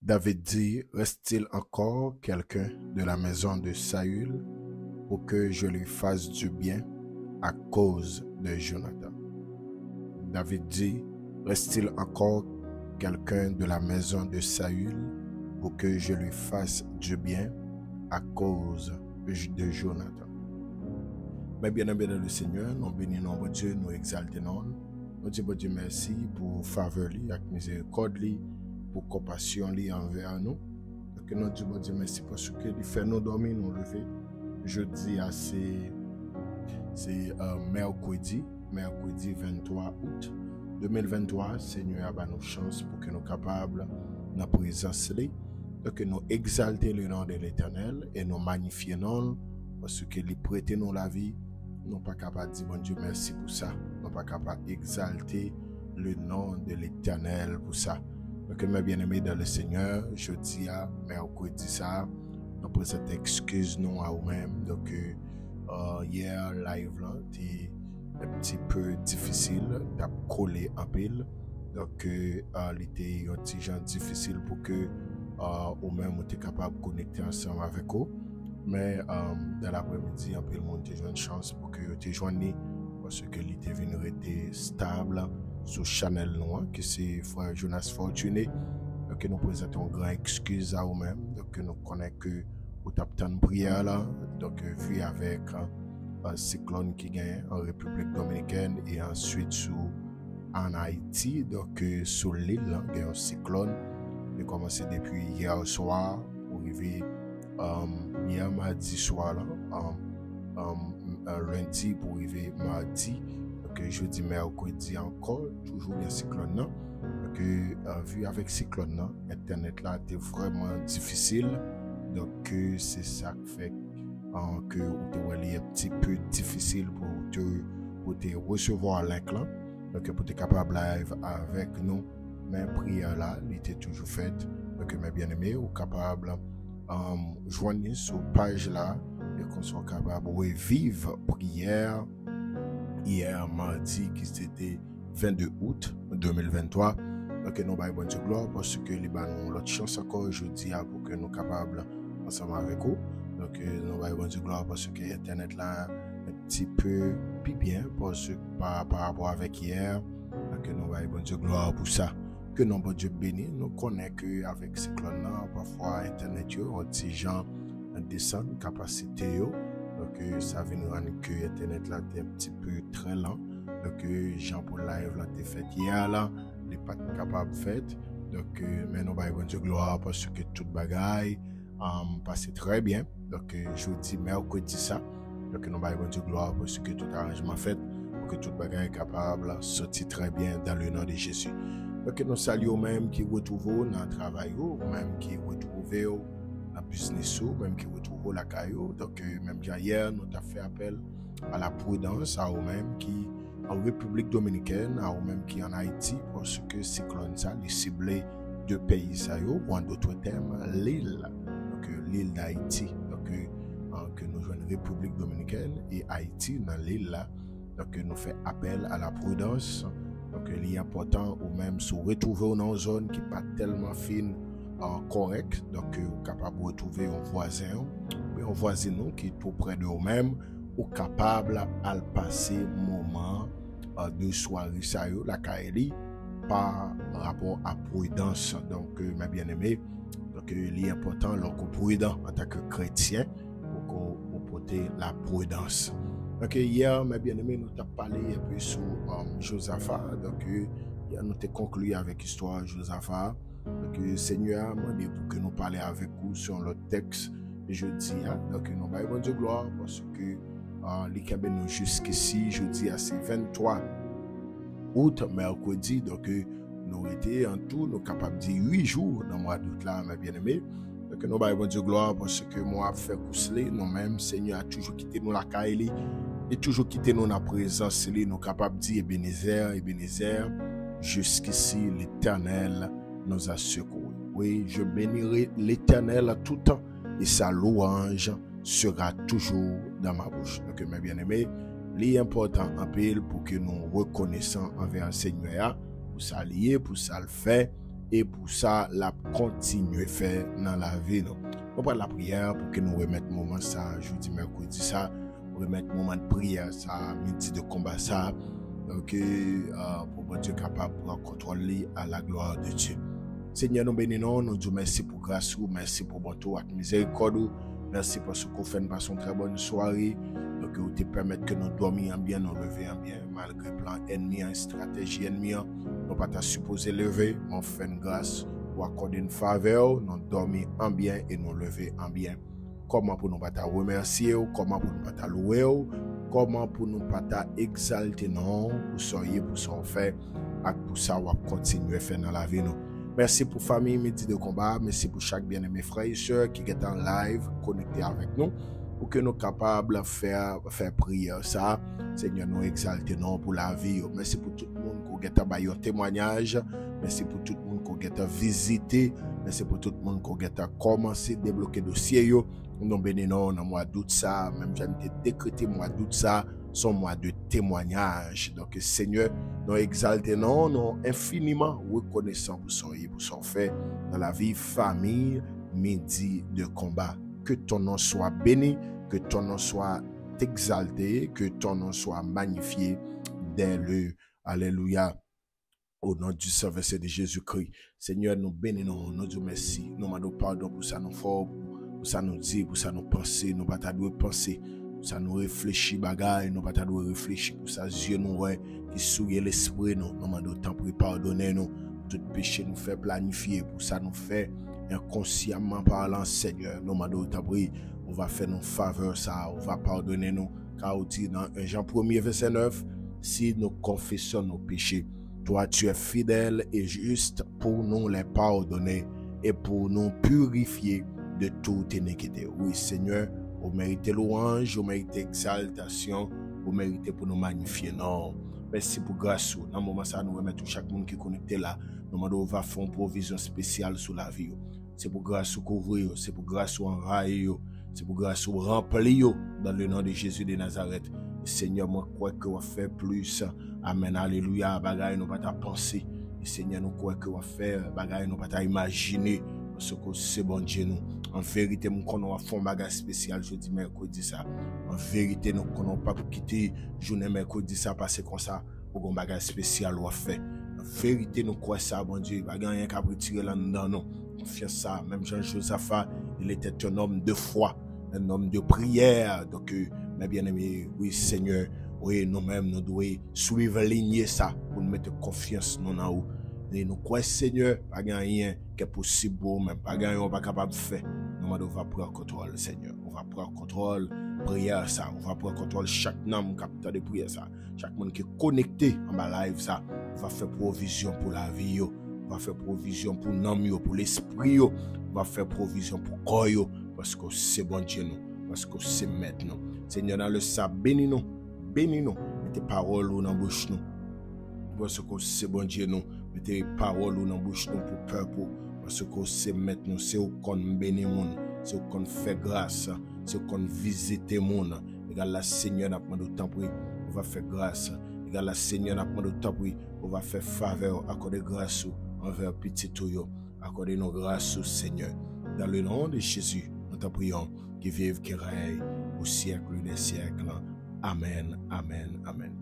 David dit, reste-t-il encore quelqu'un de la maison de Saül pour que je lui fasse du bien à cause de Jonathan? David dit, reste-t-il encore quelqu'un de la maison de Saül pour que je lui fasse du bien à cause de Jonathan? Mais bien aimé dans le Seigneur, nous bénissons notre Dieu, nous exaltons. Nous disons Dieu merci pour faveur, avec miséricorde, pour compassion envers nous. Donc nous disons Dieu merci parce qu'il fait nous dormir, nous lever. Jeudi, c'est mercredi 23 août 2023. Seigneur a nous chance pour que nous soyons capables de la présence. Donc nous exalter le nom de l'Éternel et nous magnifier non parce qu'il prête nous la vie. Nous pas capables de dire bon Dieu merci pour ça. Nous pas capables d'exalter le nom de l'Éternel pour ça. Donc mes bien-aimés dans le Seigneur, je dis à mercredi ça, nous présentons excuse nous à nous-mêmes. Donc hier live là était un petit peu difficile d'ap coller en pile. Donc il était un petit genre difficile pour que ou même on était capable de connecter ensemble avec eux. Mais dans l'après-midi, un peu le monde a une chance pour que tu joignes parce que l'été venu être stable sur Chanel Noir, que c'est frère Jonas Fortuné. Donc nous présentons une grande excuse à vous-même. Donc nous connaissons que vous tapez une prière là. Donc vu avec un cyclone qui gagne en République Dominicaine et ensuite en Haïti. Donc sur l'île, il y a un cyclone qui a commencé depuis hier soir pour arriver hier mardi soir lundi pour arriver mardi, donc jeudi mercredi encore toujours un cyclone là. Donc vu avec cyclone là, internet là était vraiment difficile, donc c'est ça qui fait que vous est un petit peu difficile pour te recevoir link là, donc pour être capable live avec nous, mais prière là il était toujours faite. Donc mes bien-aimés ou capable joignez sur page là et qu'on soit capable de revivre prière hier mardi qui c'était 22 août 2023. Donc nous baillons bonne gloire parce que les nous l'autre chance encore aujourd'hui pour que nous capables ensemble avec vous. Donc nous baillons bonne gloire parce que internet là un petit peu plus bien par rapport avec hier. Donc nous baillons bonne gloire pour ça. Que non, bon Dieu béni, nous connaissons qu'avec ces clones-là, parfois Internet, on dit gens descend capacité. Donc ça vient nous rendre que Internet là est un petit peu très lent. Donc Jean pour live là t'es fait hier là, n'est pas capable de faire. Donc mais nous baillons bon Dieu gloire parce que toute bagaille passé très bien. Donc jeudi mercredi ça. Donc nous baillons bon Dieu gloire parce que tout arrangement fait pour que toute bagaille est capable de sortir très bien dans le nom de Jésus. Donc nous saluons même qui retrouvent dans le travail, même qui retrouvent dans le business, même qui retrouvent la caillou. Donc même hier, nous avons fait appel à la prudence, à eux-mêmes qui en République Dominicaine, à eux-mêmes qui en Haïti, parce que cyclone ça, les ciblés de pays ça ou en d'autres termes, l'île, donc l'île d'Haïti. Donc que nous jouons République Dominicaine et Haïti dans l'île là. Donc nous fait appel à la prudence. Donc, il est important ou même se retrouver dans une zone qui n'est pas tellement fine, correcte. Donc, vous êtes capable de retrouver un voisin qui est tout près de vous-même, ou capable de passer un moment de soirée, ça y est, la Kaeli, par rapport à prudence. Donc, mes bien-aimés, donc, il est important, donc, prudent en tant que chrétien, pour porter la prudence. Donc hier, mes bien-aimés, nous avons parlé un peu sur Josaphat. Donc nous avons conclu avec l'histoire de Josaphat. Donc le Seigneur m'a dit pour que nous parlions avec vous sur le texte jeudi. Donc nous avons bon Dieu gloire parce que les nous jusqu'ici, jeudi, c'est 23 août, mercredi. Donc nous étions en tout, nous capables de dire 8 jours dans le mois d'août là, mes bien-aimés. Donc nous avons bon Dieu gloire parce que moi, fait cousler, nous-mêmes, Seigneur a toujours quitté nous la caille. Et toujours quitter nous dans la présence, nous capables de dire Ebenezer, jusqu'ici l'Éternel nous a secourus. Oui, je bénirai l'Éternel à tout temps et sa louange sera toujours dans ma bouche. Donc, mes bien-aimés, l'important en pile pour que nous reconnaissons envers le Seigneur, pour ça lier, pour ça le faire, et pour ça, la continuer faire dans la vie. On prend la prière pour que nous remettre moment ça, jeudi, mercredi ça, remettre moment de prière ça, midi de combat ça, donc pour que Dieu capable de contrôler à la gloire de Dieu. Seigneur, nous bénissons, nous disons merci pour grâce, merci pour bon tour, miséricorde, merci parce que vous faites une très bonne soirée, donc vous te permettre que nous dormions bien, nous levions bien, malgré le plan ennemi, une stratégie ennemi, nous pas supposé lever, mais on fait une grâce, ou accorder une faveur, nous dormir en bien et nous lever en bien. Comment pour nous pas remercier, comment pour nous pas louer, comment pour nous pas exalter, non, pour soyez, pour s'en faire, et pour ça, on va continuer à faire dans la vie, nous. Merci pour famille Midi de Combat. Merci pour chaque bien-aimé frère et soeur qui est en live, connecté avec nous, pour que nous soyons capables de faire prière. Ça, Seigneur, nous exaltons pour la vie. Merci pour tout le monde qui a fait un témoignage. Merci pour tout le monde qui a visité. Merci pour tout le monde qui a commencé à débloquer le dossier. Nous bénissons dans le mois d'août ça. Même j'ai décrété le mois d'août ça. Son mois de témoignage. Donc, Seigneur, nous exaltons, nous infiniment reconnaissants pour son fait dans la vie, famille, Midi de Combat. Que ton nom soit béni, que ton nom soit exalté, que ton nom soit magnifié dès le Alléluia. Au nom du Saint-Verset de Jésus-Christ. Seigneur, nous bénissons, nous disons merci, nous demandons pardon pour ça nous fort, pour ça nous dire, pour ça nous penser, nous pas de penser. Ça nous réfléchit bagaille, nous pas de réfléchir pour ça yeux nous qui souillent l'esprit nous demandons temps pour pardonner nous tout péché nous fait planifier pour ça nous fait inconsciemment parlant Seigneur nous demandons temps pour on va faire nos faveurs ça on va pardonner nous car on dit dans 1 Jean 1er verset 9 si nous confessons nos péchés toi tu es fidèle et juste pour nous les pardonner et pour nous purifier de toute iniquité. Oui Seigneur, vous méritez louange, vous méritez exaltation, vous méritez pour nous magnifier. Non, merci pour grâce. Dans le moment ça, nous remettons chaque monde qui est connecté là. Nous demandons va faire une provision spéciale sur la vie. C'est pour grâce couvrir, c'est pour grâce enrailler, c'est pour grâce remplir dans le nom de Jésus de Nazareth. Seigneur, moi crois que vous fait plus. Amen, alléluia. Bagaille nous pas ta penser. Seigneur, nous crois que vous faire bagaille nous pas ta imaginer. Parce que c'est bon Dieu nous. En vérité, nous connaissons un bagage spécial jeudi, mercredi ça. En vérité, nous connaissons pas pour quitter journée mercredi ça passer comme ça. Pour un bagage spécial ou fait. En vérité, nous croyons ça, bon Dieu. Pas rien qu'à retirer là-dedans, non. Confiance ça. Même Jean-Josaphat, il était un homme de foi, un homme de prière. Donc, mes bien-aimés, oui, Seigneur, oui, nous-mêmes, nous devons suivre ligne ça pour nous mettre confiance nous en haut. Et nous croyons, Seigneur, pas rien qui est possible, même pas rien on va capable de faire. Nous on va prendre contrôle, Seigneur. On va prendre contrôle, prière ça. On va prendre contrôle chaque homme capteur de prière ça. Chaque monde qui est connecté en bas live ça. On va faire provision pour la vie, on va faire provision pour l'âme, pour l'esprit, on va faire provision pour le corps, parce que c'est bon Dieu nous, parce que c'est maître nous. Seigneur, dans le sabbat, bénis-nous, mettez paroles dans la bouche nous, parce que c'est bon Dieu nous. Mettez paroles dans la bouche nous pour peuple, parce que c'est maintenant, c'est où qu'on bénit monde, c'est où qu'on fait grâce, c'est où qu'on visite monde. Regarde la Seigneur n'a pas de temps pour on va faire grâce. Regarde la Seigneur n'a pas de temps pour on va faire faveur, accorder grâce envers petit tout, accorder nos grâces au Seigneur. Dans le nom de Jésus, nous t'en prions, qui vive, qui règne au siècle des siècles. Amen, amen, amen.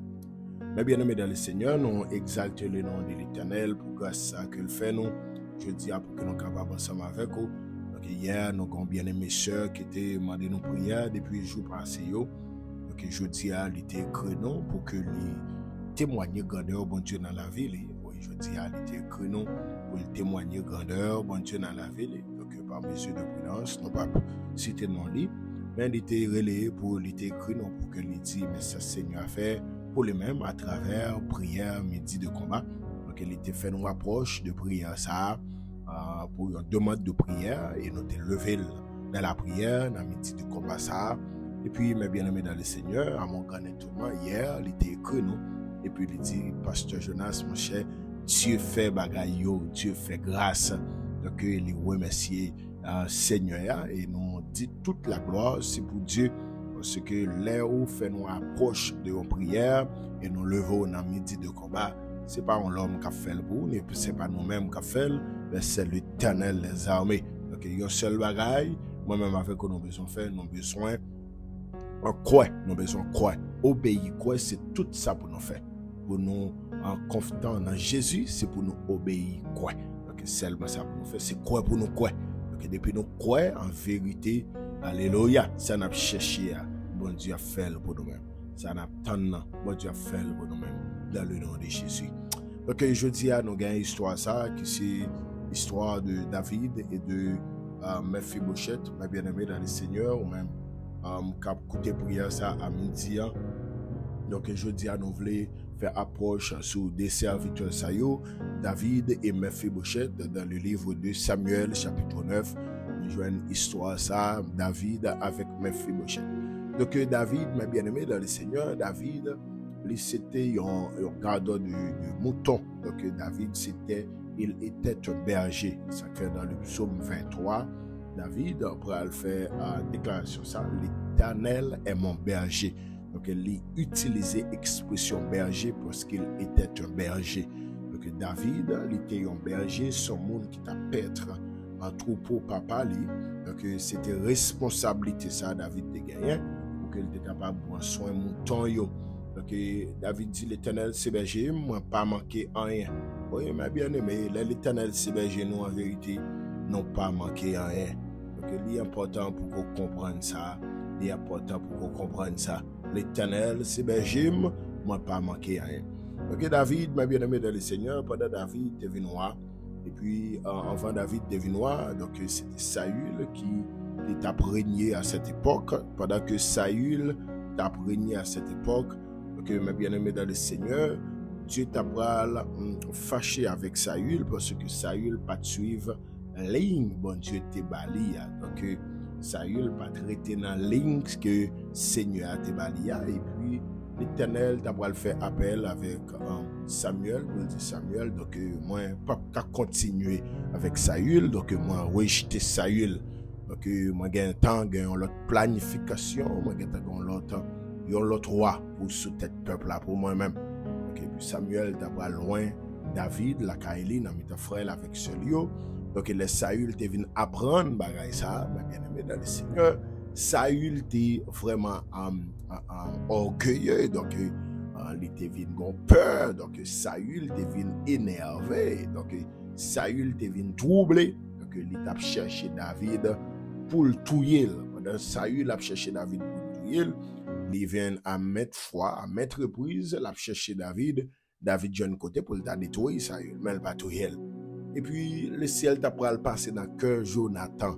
Mais bien aimés dans le Seigneur, nous exaltons le nom de l'Éternel pour grâce à ce qu'il fait nous. Je dis pour que nous soyons capables ensemble avec vous. Donc hier, nous avons bien aimé sœurs qui étaient demandé nos prières depuis le jour passé. Donc je dis à l'été écrit nous pour que les témoigner grandeur bon Dieu dans la ville. Oui, je dis à l'été écrit nous pour témoigner grandeur bon Dieu dans la ville. Donc par mesure de prudence, nous ne pouvons pas citer non lit, mais il était relayé pour l'été écrit nous pour que les dit mais ça Seigneur a fait pour les mêmes à travers prière midi de combat. Donc il était fait une approche de prière ça pour une demande de prière et nous avons levé dans la prière dans midi de combat ça. Et puis mes bien-aimés dans le Seigneur, à mon grand étonnement hier, il était écrit nous et puis il dit pasteur Jonas mon cher, Dieu fait bagaille, Dieu fait grâce. Donc il remercie Seigneur et nous dit toute la gloire c'est pour Dieu. Parce que là où fait nous approche de nos prières et nous levons dans midi de combat, c'est pas l'homme qui a fait le pour nous, c'est pas nous-mêmes qui a fait, mais c'est l'Éternel des armées. Donc, il y a un seul bagaille, moi-même avec nous besoin faire, nous besoin croire, nous besoin croire, obéir, croire, c'est tout ça pour nous faire. Pour nous, en confiant dans Jésus, c'est pour nous obéir, croire. Donc, seulement ça pour nous faire, c'est croire pour nous croire. Donc, depuis nous croire, en vérité, alléluia, ça n'a pas cherché, bon Dieu a fait pour nous-mêmes. Ça n'a pas bon Dieu a fait pour nous-mêmes, dans le nom de Jésus. Donc, je dis à nous, il y a une histoire, ça, qui c'est l'histoire de David et de Mephibosheth, ma bien-aimée dans le Seigneur, ou même, cap écouter prière ça à midi. Donc je dis à nous voulons faire approche sur des serviteurs sayo, David et Mephibosheth dans le livre de Samuel chapitre 9. Nous jouons une histoire ça, David avec Mephibosheth. Donc David, mes bien-aimés dans le Seigneur, David, c'était un gardeur de moutons. Donc David, il était un berger. Ça fait dans le psaume 23. David, après elle fait déclaration ça, l'Éternel est mon berger. Donc il utilisait l'expression berger parce qu'il était un berger. Donc David, il était un berger, son monde qui t'a paître un troupeau papa lui. Donc c'était responsabilité ça David de gagner pour qu'il était capable de prendre soin mouton yo. Donc David dit l'Éternel c'est berger, moi pas manquer rien. Oui, mais bien aimé, l'Éternel c'est berger nous en vérité. Non pas manquer à rien. Donc, il est important pour qu'on comprenne ça. Il est important pour qu'on comprenne ça. L'Éternel, c'est berger, moi pas manquer à rien. Donc, David, ma bien-aimée dans le Seigneur, pendant David devient noir. Et puis, avant David devient noir, donc c'était Saül qui t'a régné à cette époque. Pendant que Saül t'a régné à cette époque, donc, ma bien-aimée dans le Seigneur, Dieu t'a fâché avec Saül parce que Saül pas suivre ligne bon Dieu te bali donc Saül pas traité dans ligne que Seigneur te bali et puis l'Éternel t'a le faire appel avec Samuel pour dire Samuel donc moi pas continuer avec Saül donc moi rejeter Saül donc moi gain temps gain l'autre planification moi gain l'autre roi pour sous tête peuple là pour moi-même donc puis Samuel t'a loin David la Kaili dans mes frères avec celui donc le Saül te vient apprendre bagay ça bien aimé dans le Seigneur. Saül était vraiment orgueilleux donc il te vient gon peur donc Saül te vient énervé donc Saül te vient troublé donc il t'a cherché David pour le tuer. Pendant Saül a cherché David pour le tuer, il vient à mettre fois à mettre reprise l'a cherché David jeune côté pour le détruire Saül mais il pas tuer. Et puis, le ciel t'a passé dans le cœur Jonathan.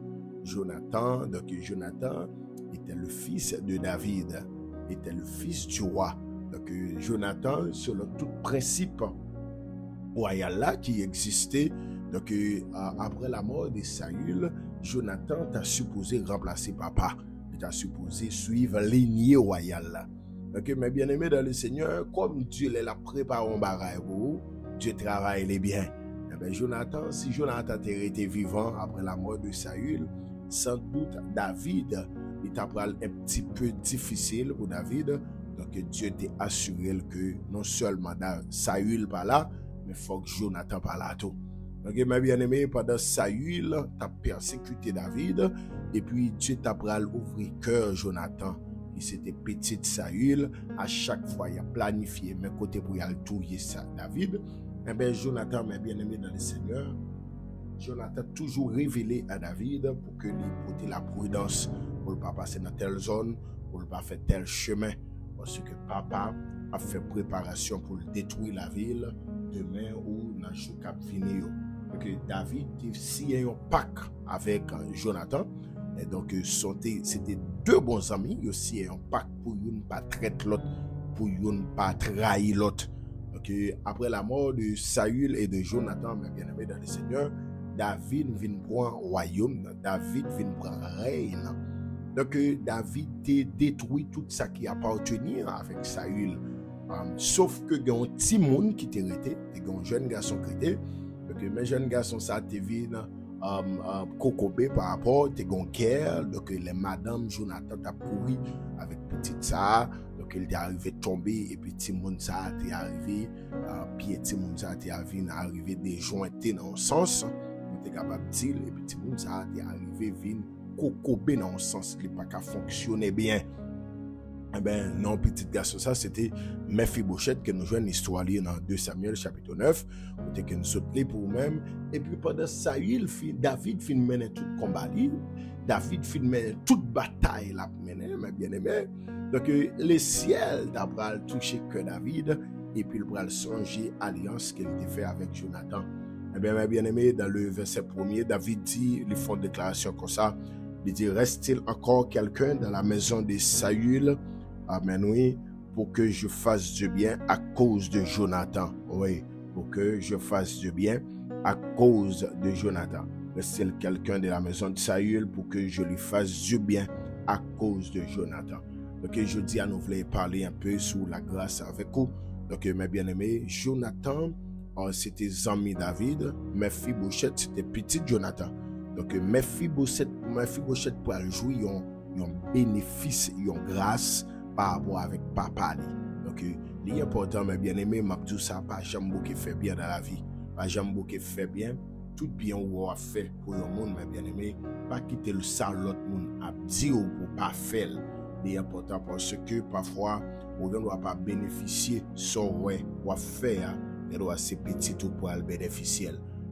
Donc Jonathan était le fils de David, était le fils du roi. Donc Jonathan, selon tout principe royal là qui existait, donc après la mort de Saül, Jonathan t'a supposé remplacer papa. Il t'a supposé suivre la lignée royale là. Donc mes bien-aimés dans le Seigneur, comme Dieu l'a préparé en bagaille pour vous, Dieu travaille les biens. Jonathan, si Jonathan était vivant après la mort de Saül, sans doute David était un petit peu difficile pour David. Donc Dieu t'a assuré que non seulement Saül pas là, mais il faut que Jonathan pas là tout. Donc mes bien-aimés, pendant Saül t'a persécuté David, et puis Dieu t'a ouvert cœur Jonathan. Et c'était petit Saül, à chaque fois il a planifié mes côtés pour y aller tuer David. Eh bien, Jonathan, mes bien-aimés dans le Seigneur, Jonathan toujours révélé à David pour que lui porte la prudence, pour ne pas passer dans telle zone, pour ne pas faire tel chemin, parce que papa a fait préparation pour détruire la ville demain ou dans le jour qui va venir. Donc, David signé un pacte avec Jonathan, et donc c'était deux bons amis, ils signé un pacte pour ne pas traiter l'autre, pour ne pas trahir l'autre. Après la mort de Saül et de Jonathan, mes bien-aimés dans le Seigneur, David vient prendre royaume, David vient prendre règne. Donc David a détruit tout ça qui appartenait avec Saül. Sauf que il y a un petit monde qui était resté, il y a un jeune garçon qui était. Donc mes jeunes garçons ça te viennent Kokobé par rapport à gon guerre. Donc les madame Jonathan t'a pourri avec petite ça. Donc il est arrivé tomber et puis Timoun ça t'est arrivé puis Timoun ça t'est arrivé déjointé dans le sens on t'es capable de dire et puis Timoun ça t'est arrivé vin Kokobé dans le sens qui pas qu'à fonctionner bien. Eh ben non, petit garçon, ça c'était Mephibosheth que nous jouons une histoire dans 2 Samuel chapitre 9, côté que nous sautons pour nous-mêmes. Et puis pendant ça, David fin mener tout combat, David fin mener toute bataille la mener, mes bien-aimés. Donc le ciel d'Abraham touché que David, et puis il va songer alliance qu'il a fait avec Jonathan. Eh bien, mes bien-aimés, dans le verset 1er, David dit, ils font une déclaration comme ça, il dit, reste-t-il encore quelqu'un dans la maison de Saül? Amen, oui, pour que je fasse du bien à cause de Jonathan. Oui, pour que je fasse du bien à cause de Jonathan. Reste-t-il quelqu'un de la maison de Saül pour que je lui fasse du bien à cause de Jonathan. Donc, je dis à nous voulons parler un peu sur la grâce avec vous. Donc, mes bien-aimés, Jonathan, c'était Zami David, Mephibosheth, c'était petit Jonathan. Donc, Mephibosheth pour jouer un bénéfice, une grâce par rapport avec papa. Donc, il est important, mes bien-aimés, Mabdou, ça pas jamais qui fait bien dans la vie. Pas jamais qui fait bien. Tout bien ou a fait pour le monde, mes bien-aimés. Pas quitter le sale l'autre monde à dire ou pour pas faire. Il est important parce que parfois, on ne doit pas bénéficier sans ouais ou faire. Il doit ser petit tout pour le bénéficier.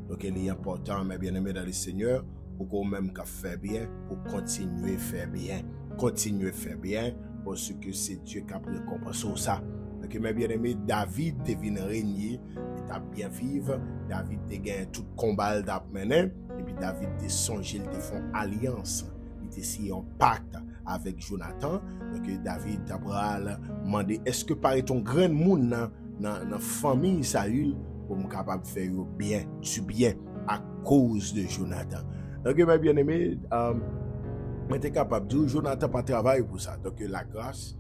Donc, il est important, mes bien-aimés, dans le Seigneur, pour qu'on même qu'à faire bien, pour continuer à faire bien. Continuer à faire bien. Parce que c'est Dieu qui a récompensé ça. Donc, mes bien-aimés, David est venu régner, il a bien vivre. David a gagné tout combat qu'il a mené. Et puis, David a songé, il a fait une alliance. Il a signé un pacte avec Jonathan. Donc, David a demandé est-ce que par ton grand monde dans la famille Saül pour me capable de faire bien, du bien à cause de Jonathan. Donc, mes bien-aimés, mais tu es capable de dire, Jonathan pas travaillé pour ça. Donc la grâce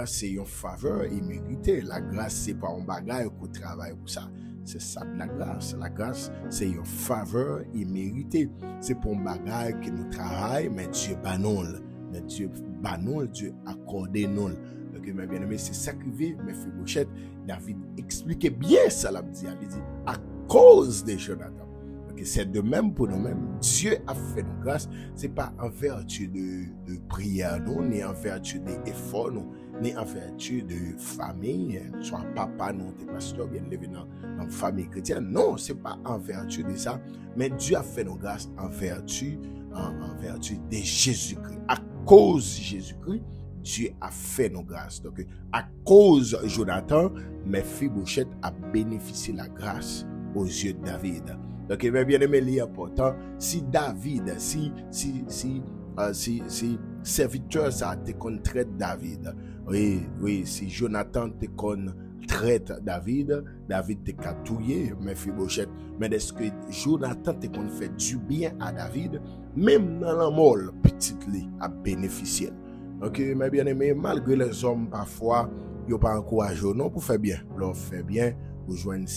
c'est une faveur imméritée. La grâce c'est pas un bagage qu'on travaille pour ça. C'est ça de la grâce. La grâce c'est une faveur imméritée. C'est pour un bagage que nous travaillons, mais Dieu banole. Mais Dieu banole, Dieu accorde nous. Donc mes bien-aimés, c'est ça qui vit, Mephibosheth. David expliquait bien ça, il dit à cause de Jonathan. C'est de même pour nous-mêmes. Dieu a fait nos grâces. Ce n'est pas en vertu de prière, non, ni en vertu d'efforts, non, ni en vertu de famille, soit papa, non, t'es pasteur, bien levé dans une famille chrétienne. Non, ce n'est pas en vertu de ça. Mais Dieu a fait nos grâces en vertu de Jésus-Christ. À cause de Jésus-Christ, Dieu a fait nos grâces. Donc, à cause de Jonathan, Mephibosheth a bénéficié de la grâce aux yeux de David. Donc, bien aimé, il est important. Si David, si serviteur, ça te traite David. Oui, si Jonathan te traite David te catouillé, Mephibosheth. Mais est-ce que Jonathan te fait du bien à David, même dans la mort, petite li a bénéficié. Donc, mes bien aimé, malgré les hommes, parfois, ils n'ont pas encouragé, non, pour faire bien. Leur faire bien, pour joindre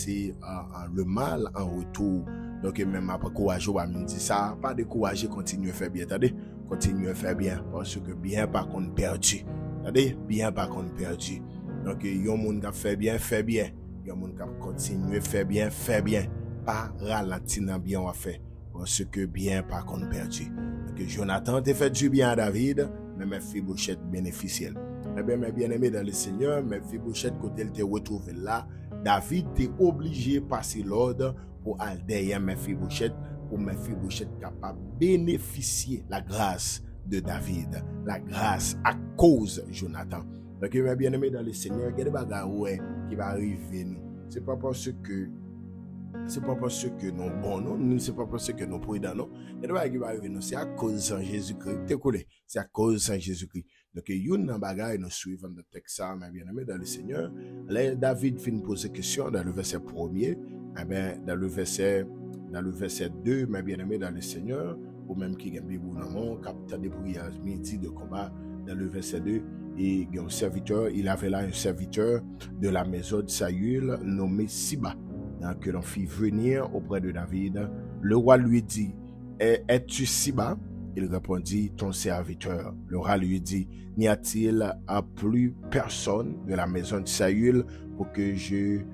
le mal en retour. Donc, même après courage, on me dit ça, pas de courage, continuer à faire bien, attendez, continuer à faire bien, parce que bien pas qu'on perdu, attendez, bien pas qu'on perdu. Donc, il y a un monde qui fait bien, il y a un monde qui continue à faire bien, pas ralentir dans bien on fait, parce que bien pas qu'on perdu. Donc, Jonathan te fait du bien à David, mais Mephibosheth bénéficiel. Eh bien, mes bien-aimés dans le Seigneur, Mephibosheth, quand il te retrouve là, David t'est obligé de passer l'ordre pour aller derrière Mephibosheth, pour Mephibosheth capable de bénéficier la grâce de David, la grâce à cause de Jonathan. Donc, mes bien-aimés dans le Seigneur, il y a des bagages qui vont arriver nous. C'est pas parce que nous bon non, c'est pas parce que nous prudents non. Il y a des bagages qui vont arriver nous, c'est à cause de Jésus-Christ. C'est à cause de Jésus-Christ. Donc, il y a un bagage nous suivons le texte, mes bien-aimés dans le Seigneur. Là, David finit poser question dans le verset 1er. Eh bien, dans le verset 2, mes bien-aimés dans le Seigneur, ou même qui a un bébé dans mon capitaine de prière midi de combat, dans le verset 2, et un serviteur, il avait là un serviteur de la maison de Saül nommé Siba, que l'on fit venir auprès de David. Le roi lui dit, es-tu si bas? Il répondit, ton serviteur. Le roi lui dit, n'y a-t-il plus personne de la maison de Saül pour que je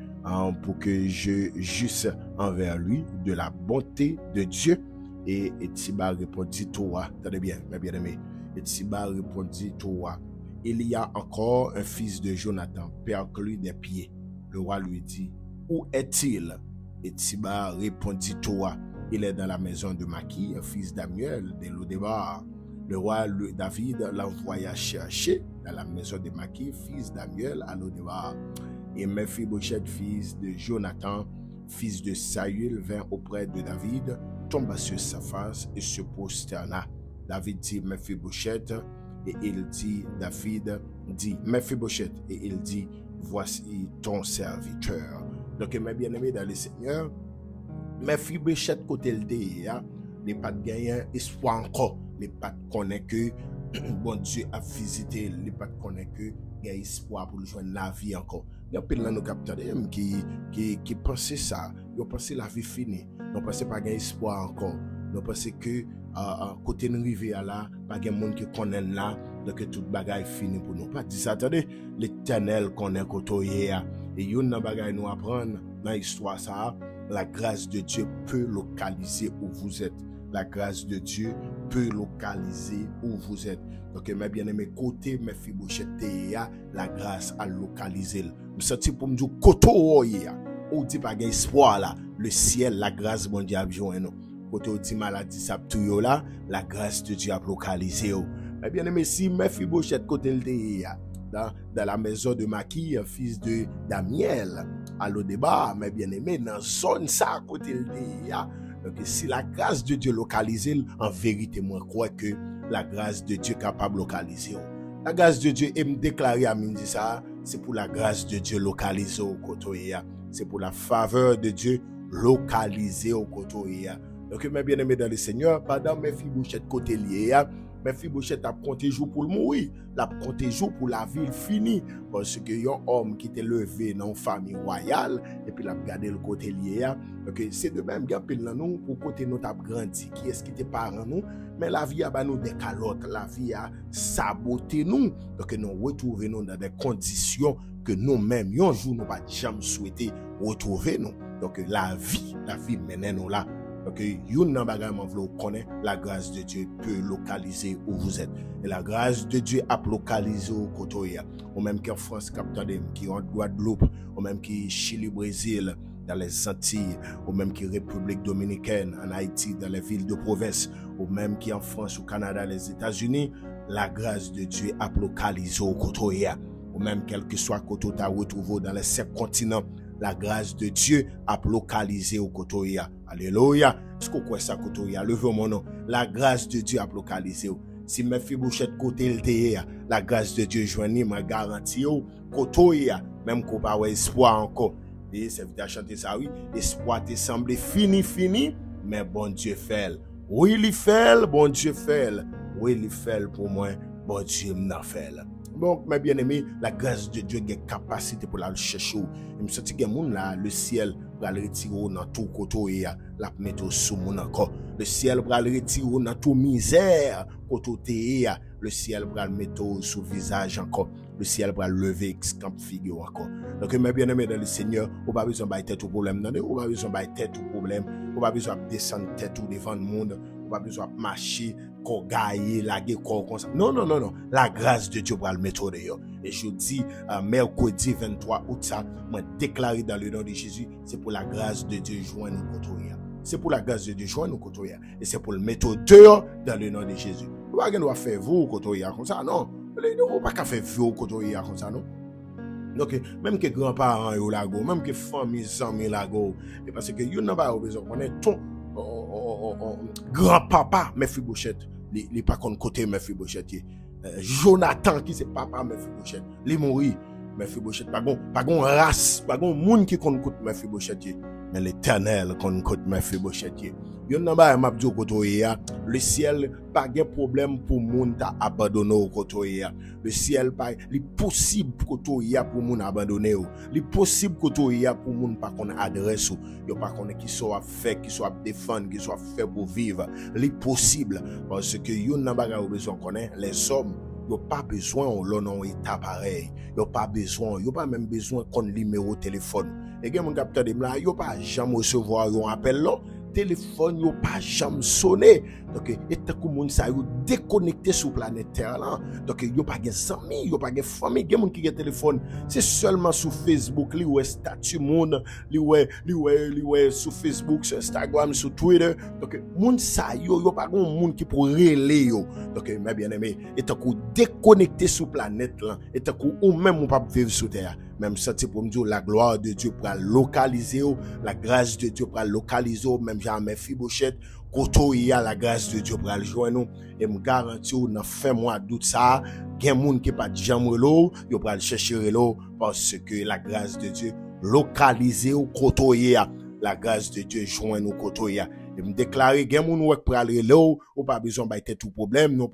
juge envers lui de la bonté de Dieu? Et Siba répondit, toi, attendez bien, mes bien-aimés. Et Siba répondit, toi, il y a encore un fils de Jonathan, perclus des pieds. Le roi lui dit, où est-il? Et Siba répondit, toi, il est dans la maison de Maki, un fils d'Amiel de Lodébar. Le roi David l'envoya chercher dans la maison de Maki, fils d'Amiel à Lodébar. Et Mephibosheth, fils de Jonathan, fils de Saül, vint auprès de David, tomba sur sa face et se prosterna. David dit Mephibosheth, et il dit, David dit Mephibosheth, et il dit, voici ton serviteur. Donc, mes bien-aimés dans le Seigneur, Mephibosheth côté le déa, n'est pas de gagner espoir encore, n'est pas de connaître que bon Dieu a visité, n'est pas de connaître que il y a espoir pour joindre la vie encore. Il y a plein de nos capteurs qui pensaient ça, ils pensaient la vie finie, ils pensaient pas gagner espoir encore, ils pensaient que côté nous arriver à là, pas de monde qui connaît là, donc tout bagaille fini pour nous. Pas dit ça, attendez, l'Éternel connaît côté et yon nan bagaille nous apprendre dans l'histoire ça. La grâce de Dieu peut localiser où vous êtes. La grâce de Dieu peut localiser où vous êtes. Donc, mes bien-aimés, côté Mephibosheth, la grâce a localisé. Je sens pour me dire, côté où dit pas espoir là, le ciel, la grâce mondiale joint nous. Côté où dit maladie ça tout là, la grâce de Dieu a localisé. Mes bien-aimés, si Mephibosheth côté le dans la maison de Maki, fils de Damiel, à l'Odébar, mes bien-aimés, dans zone ça à côté de donc si la grâce de Dieu localisée, en vérité, moi, je crois que la grâce de Dieu est capable de localiser. La grâce de Dieu, et me déclarer à midi ça, c'est pour la grâce de Dieu localisée au côté. C'est pour la faveur de Dieu localisée au côté. Donc, mes bien-aimés dans le Seigneur, pendant Mephibosheth côté lié, Mephibosheth a compté jour pour le mourir, l'a compté jour pour la vie finie, parce que y a un homme qui était levé dans une famille royale, et puis l'a regardé le côté lié. Donc, c'est de même, il y a pile dans nous, pour côté nous a grandi, qui est-ce qui était parent nous, mais la vie a nous des calottes, la vie a saboté nous, donc nous retrouvons nous dans des conditions que nous-mêmes, un jour, nous pas jamais souhaité retrouver nous. Donc, la vie mène nous là. Donc, la grâce de Dieu peut localiser où vous êtes. Et la grâce de Dieu a localisé au côté. Ou même qui en France, qui en Guadeloupe, ou même qui Chili, Brésil, dans les Antilles, ou même qui République Dominicaine, en Haïti, dans les villes de province, ou même qui en France, au Canada, les États-Unis, la grâce de Dieu a localisé au côté. Ou même quel que soit côté tu as retrouvé dans les 7 continents, la grâce de Dieu a localisé au côté. Alléluia. Est-ce que vous croyez ça côté? Levez mon nom. La grâce de Dieu a localisé. Si Mephibosheth côté le la grâce de Dieu joignit ma garantie côté même qu'on pas espoir encore. Et c'est vite à chanter ça oui, espoir te semble fini, mais bon Dieu fait. Oui, il fait, bon Dieu fait. Oui, il fait pour moi, bon Dieu m'en fait. Donc, mes bien-aimés, la grâce de Dieu a capacité pour la chercher. Il me semble que là, le ciel va le retirer dans tout côté et la mettre sous mon encore. Le ciel va le retirer dans toute misère côté le ciel va le mettre sous visage encore. Le ciel va lever camp figure encore. Donc, mes bien-aimés dans le Seigneur, on pas besoin de tête au problème, on pas besoin de tête au problème, on pas besoin de descendre tête ou devant le monde, on pas besoin de marcher qu'on gagne, laguer corps comme ça. Non. La grâce de Dieu va le mettre dehors. Et je dis, mercredi 23 août, ça, moi déclaré dans le nom de Jésus, c'est pour la grâce de Dieu joindre nous côté. C'est pour la grâce de Dieu joindre nous côté. Et c'est pour le mettre dehors dans le nom de Jésus. Vous ne pouvez pas faire vous côté comme ça, non. Vous ne pouvez pas faire vous côté comme ça, non. Donc, même que grands-parents sont là, même que famille, amis là, et parce que vous n'avez pas besoin de connaître ton grand-papa Mephibosheth, il n'est pas contre côté Mephibosheth. Jonathan qui c'est papa Mephibosheth, il mourit Mephibosheth, pas gon race, pas gon monde qui compte Mephibosheth. mais l'Éternel qu'on côté Mephibosheth. Yon nan ba m'a dit koto ya, le ciel pas de problème pour moun ta abandonné au koto ya. Le ciel pas li possible koto ya pour moun abandonné ou. Li possible koto ya pour moun pas qu'on adresse ou. Yo pas qu'on qui soit fait, qui soit défendre, qui soit fait pour vivre. Li possible parce que yon nan ba ou besoin connaît les hommes. Yo pas besoin on l'on état pareil. Yo pas même besoin qu'on numéro téléphone. Et gen mon capteur de là, yo pas jamais recevoir un appel là. Téléphone yo pas jamais sonné. Donc et tant que moun sa yo déconnecté sur planète Terre là. Donc yo pas gen amis, yo pas gen famille, gen moun qui gen téléphone, c'est seulement sur Facebook li ouais statut moun, li ouais sur Facebook, sur Instagram, sur Twitter. Donc moun sa yo pas gon moun qui pour relé yo. Donc mes bien-aimés, et tant que déconnecté sur planète là, et tant que ou même on pas vivre sur terre. Même ça c'est pour me dire la gloire de Dieu pour localiser, la grâce de Dieu pour localiser, même jamais Mephibosheth, koto y a la grâce de Dieu pour le joindre nous et me garantir dans fin mois d'août ça, gen moun qui pas jamais l'eau, yo pour chercher l'eau parce que la grâce de Dieu localiser au koto y a la grâce de Dieu joindre nous koto y a. Et me déclarer gen moun wèk pour aller l'eau, ou pas besoin de tout problème, non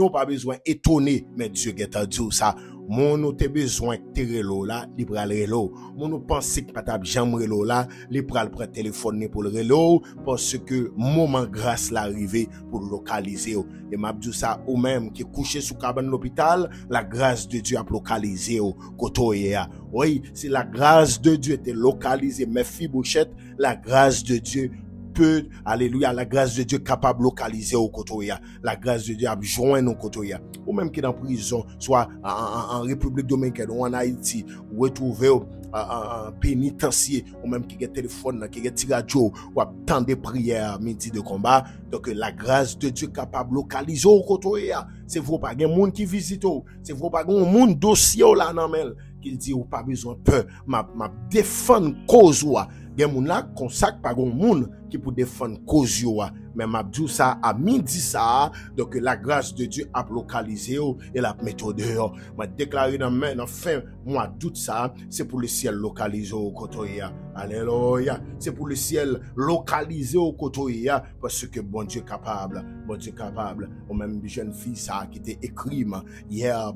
pas besoin étonner, mais Dieu geta dit ça. Mon nou te besoin terre l'eau là, li pral relo. Mon nou pense que pas tap jam relo là, li pral prend téléphone pour le relo parce que moment grâce l'arrivée pour localiser. Et m'a dit ça ou même qui couché sous cabane l'hôpital, la grâce de Dieu a localisé koto ya. Oui, si la grâce de Dieu était localisée, Mephibosheth, la grâce de Dieu peut, alléluia, la grâce de Dieu capable de localiser au kotoya, la grâce de Dieu a joindre au kotoya, ou même qui est en prison, soit en République Dominicaine ou en Haïti, ou retrouver en pénitencier, ou même qui a téléphone, qui a radio, ou a tant de prières, midi de combat, donc la grâce de Dieu capable de localiser au kotoya, c'est vous pas un monde qui visite, c'est vous pas un monde dossier là nan mel, qu'il dit ou pas besoin peur, m'a défendre cause ou gen moun la consacre pas gon moun qui pour défendre cause yo mais m'a dit ça à midi ça donc la grâce de Dieu a localisé et la méthode dehors m'a déclaré dans fin mois d'août ça c'est pour le ciel localisé au kotoya alléluia c'est pour le ciel localisé au kotoya parce que bon Dieu capable ou même jeune fille ça qui était écrit hier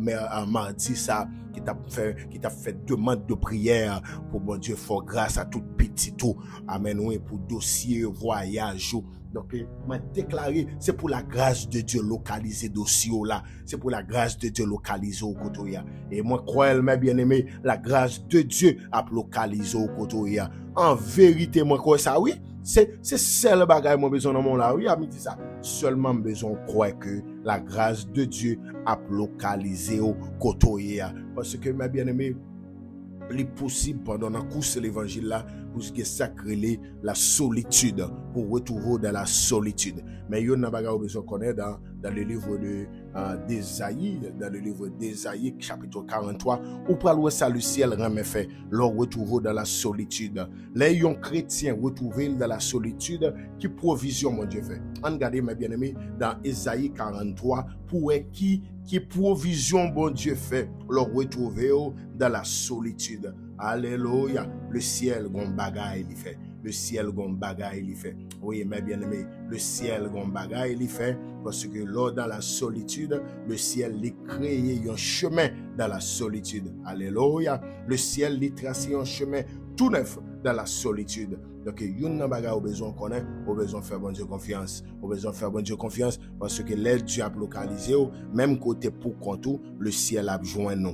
mardi ça qui t'a fait demande de prière pour bon Dieu faire grâce à tout petit tout amen oui pour dossier voyage donc m'a déclaré c'est pour la grâce de Dieu localiser dossier là c'est pour la grâce de Dieu localiser au kotoya et moi crois mes bien-aimés la grâce de Dieu a localisé au kotoya en vérité moi crois ça oui c'est seul bagage moi besoin dans mon là oui a dit ça seulement besoin croire que la grâce de Dieu a localisé au kotoya parce que mes bien-aimés il est possible pendant la course de l'évangile là pour se sacrer la solitude pour retrouver dans la solitude mais il y a un bagage besoin connaître dans le livre d'Ésaïe dans le livre d'Ésaïe chapitre 43 où parle ça le ciel remet fait leur retrouver dans la solitude les chrétiens retrouver dans la solitude qui provision mon Dieu fait regardez mes bien-aimés dans Ésaïe 43 pour qui provision bon Dieu fait leur retrouver dans la solitude alléluia le ciel gon bagaille il fait le ciel gon bagaille il fait oui mes bien-aimés le ciel gon bagaille il fait parce que là dans la solitude le ciel lui créé un chemin dans la solitude alléluia le ciel lui tracé un chemin tout neuf dans la solitude donc yon nan bagay ou besoin connaît ou besoin faire bon Dieu confiance parce que l'aide Dieu a localisé même côté pour compte le ciel a joint nous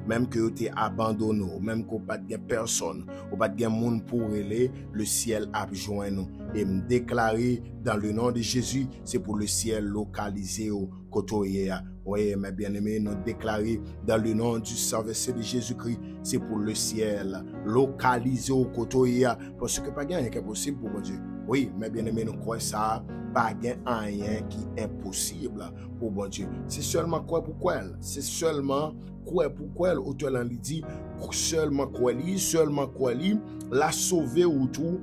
même que tu abandonné même qu'on pas de personne ou pas de monde pour aller le ciel a joint nous et me déclarer dans le nom de Jésus c'est pour le ciel localisé au kotoya oui mes bien-aimés nous déclarer dans le nom du Saint-Verset de Jésus-Christ c'est pour le ciel localisé au kotoya parce que pas rien qui est possible pour Dieu oui mes bien-aimés nous croyons ça pas rien qui est impossible pour bon Dieu c'est seulement quoi pour quoi c'est seulement quoi pour quoi l'auteur lui dit seulement quoi la sauver ou tout,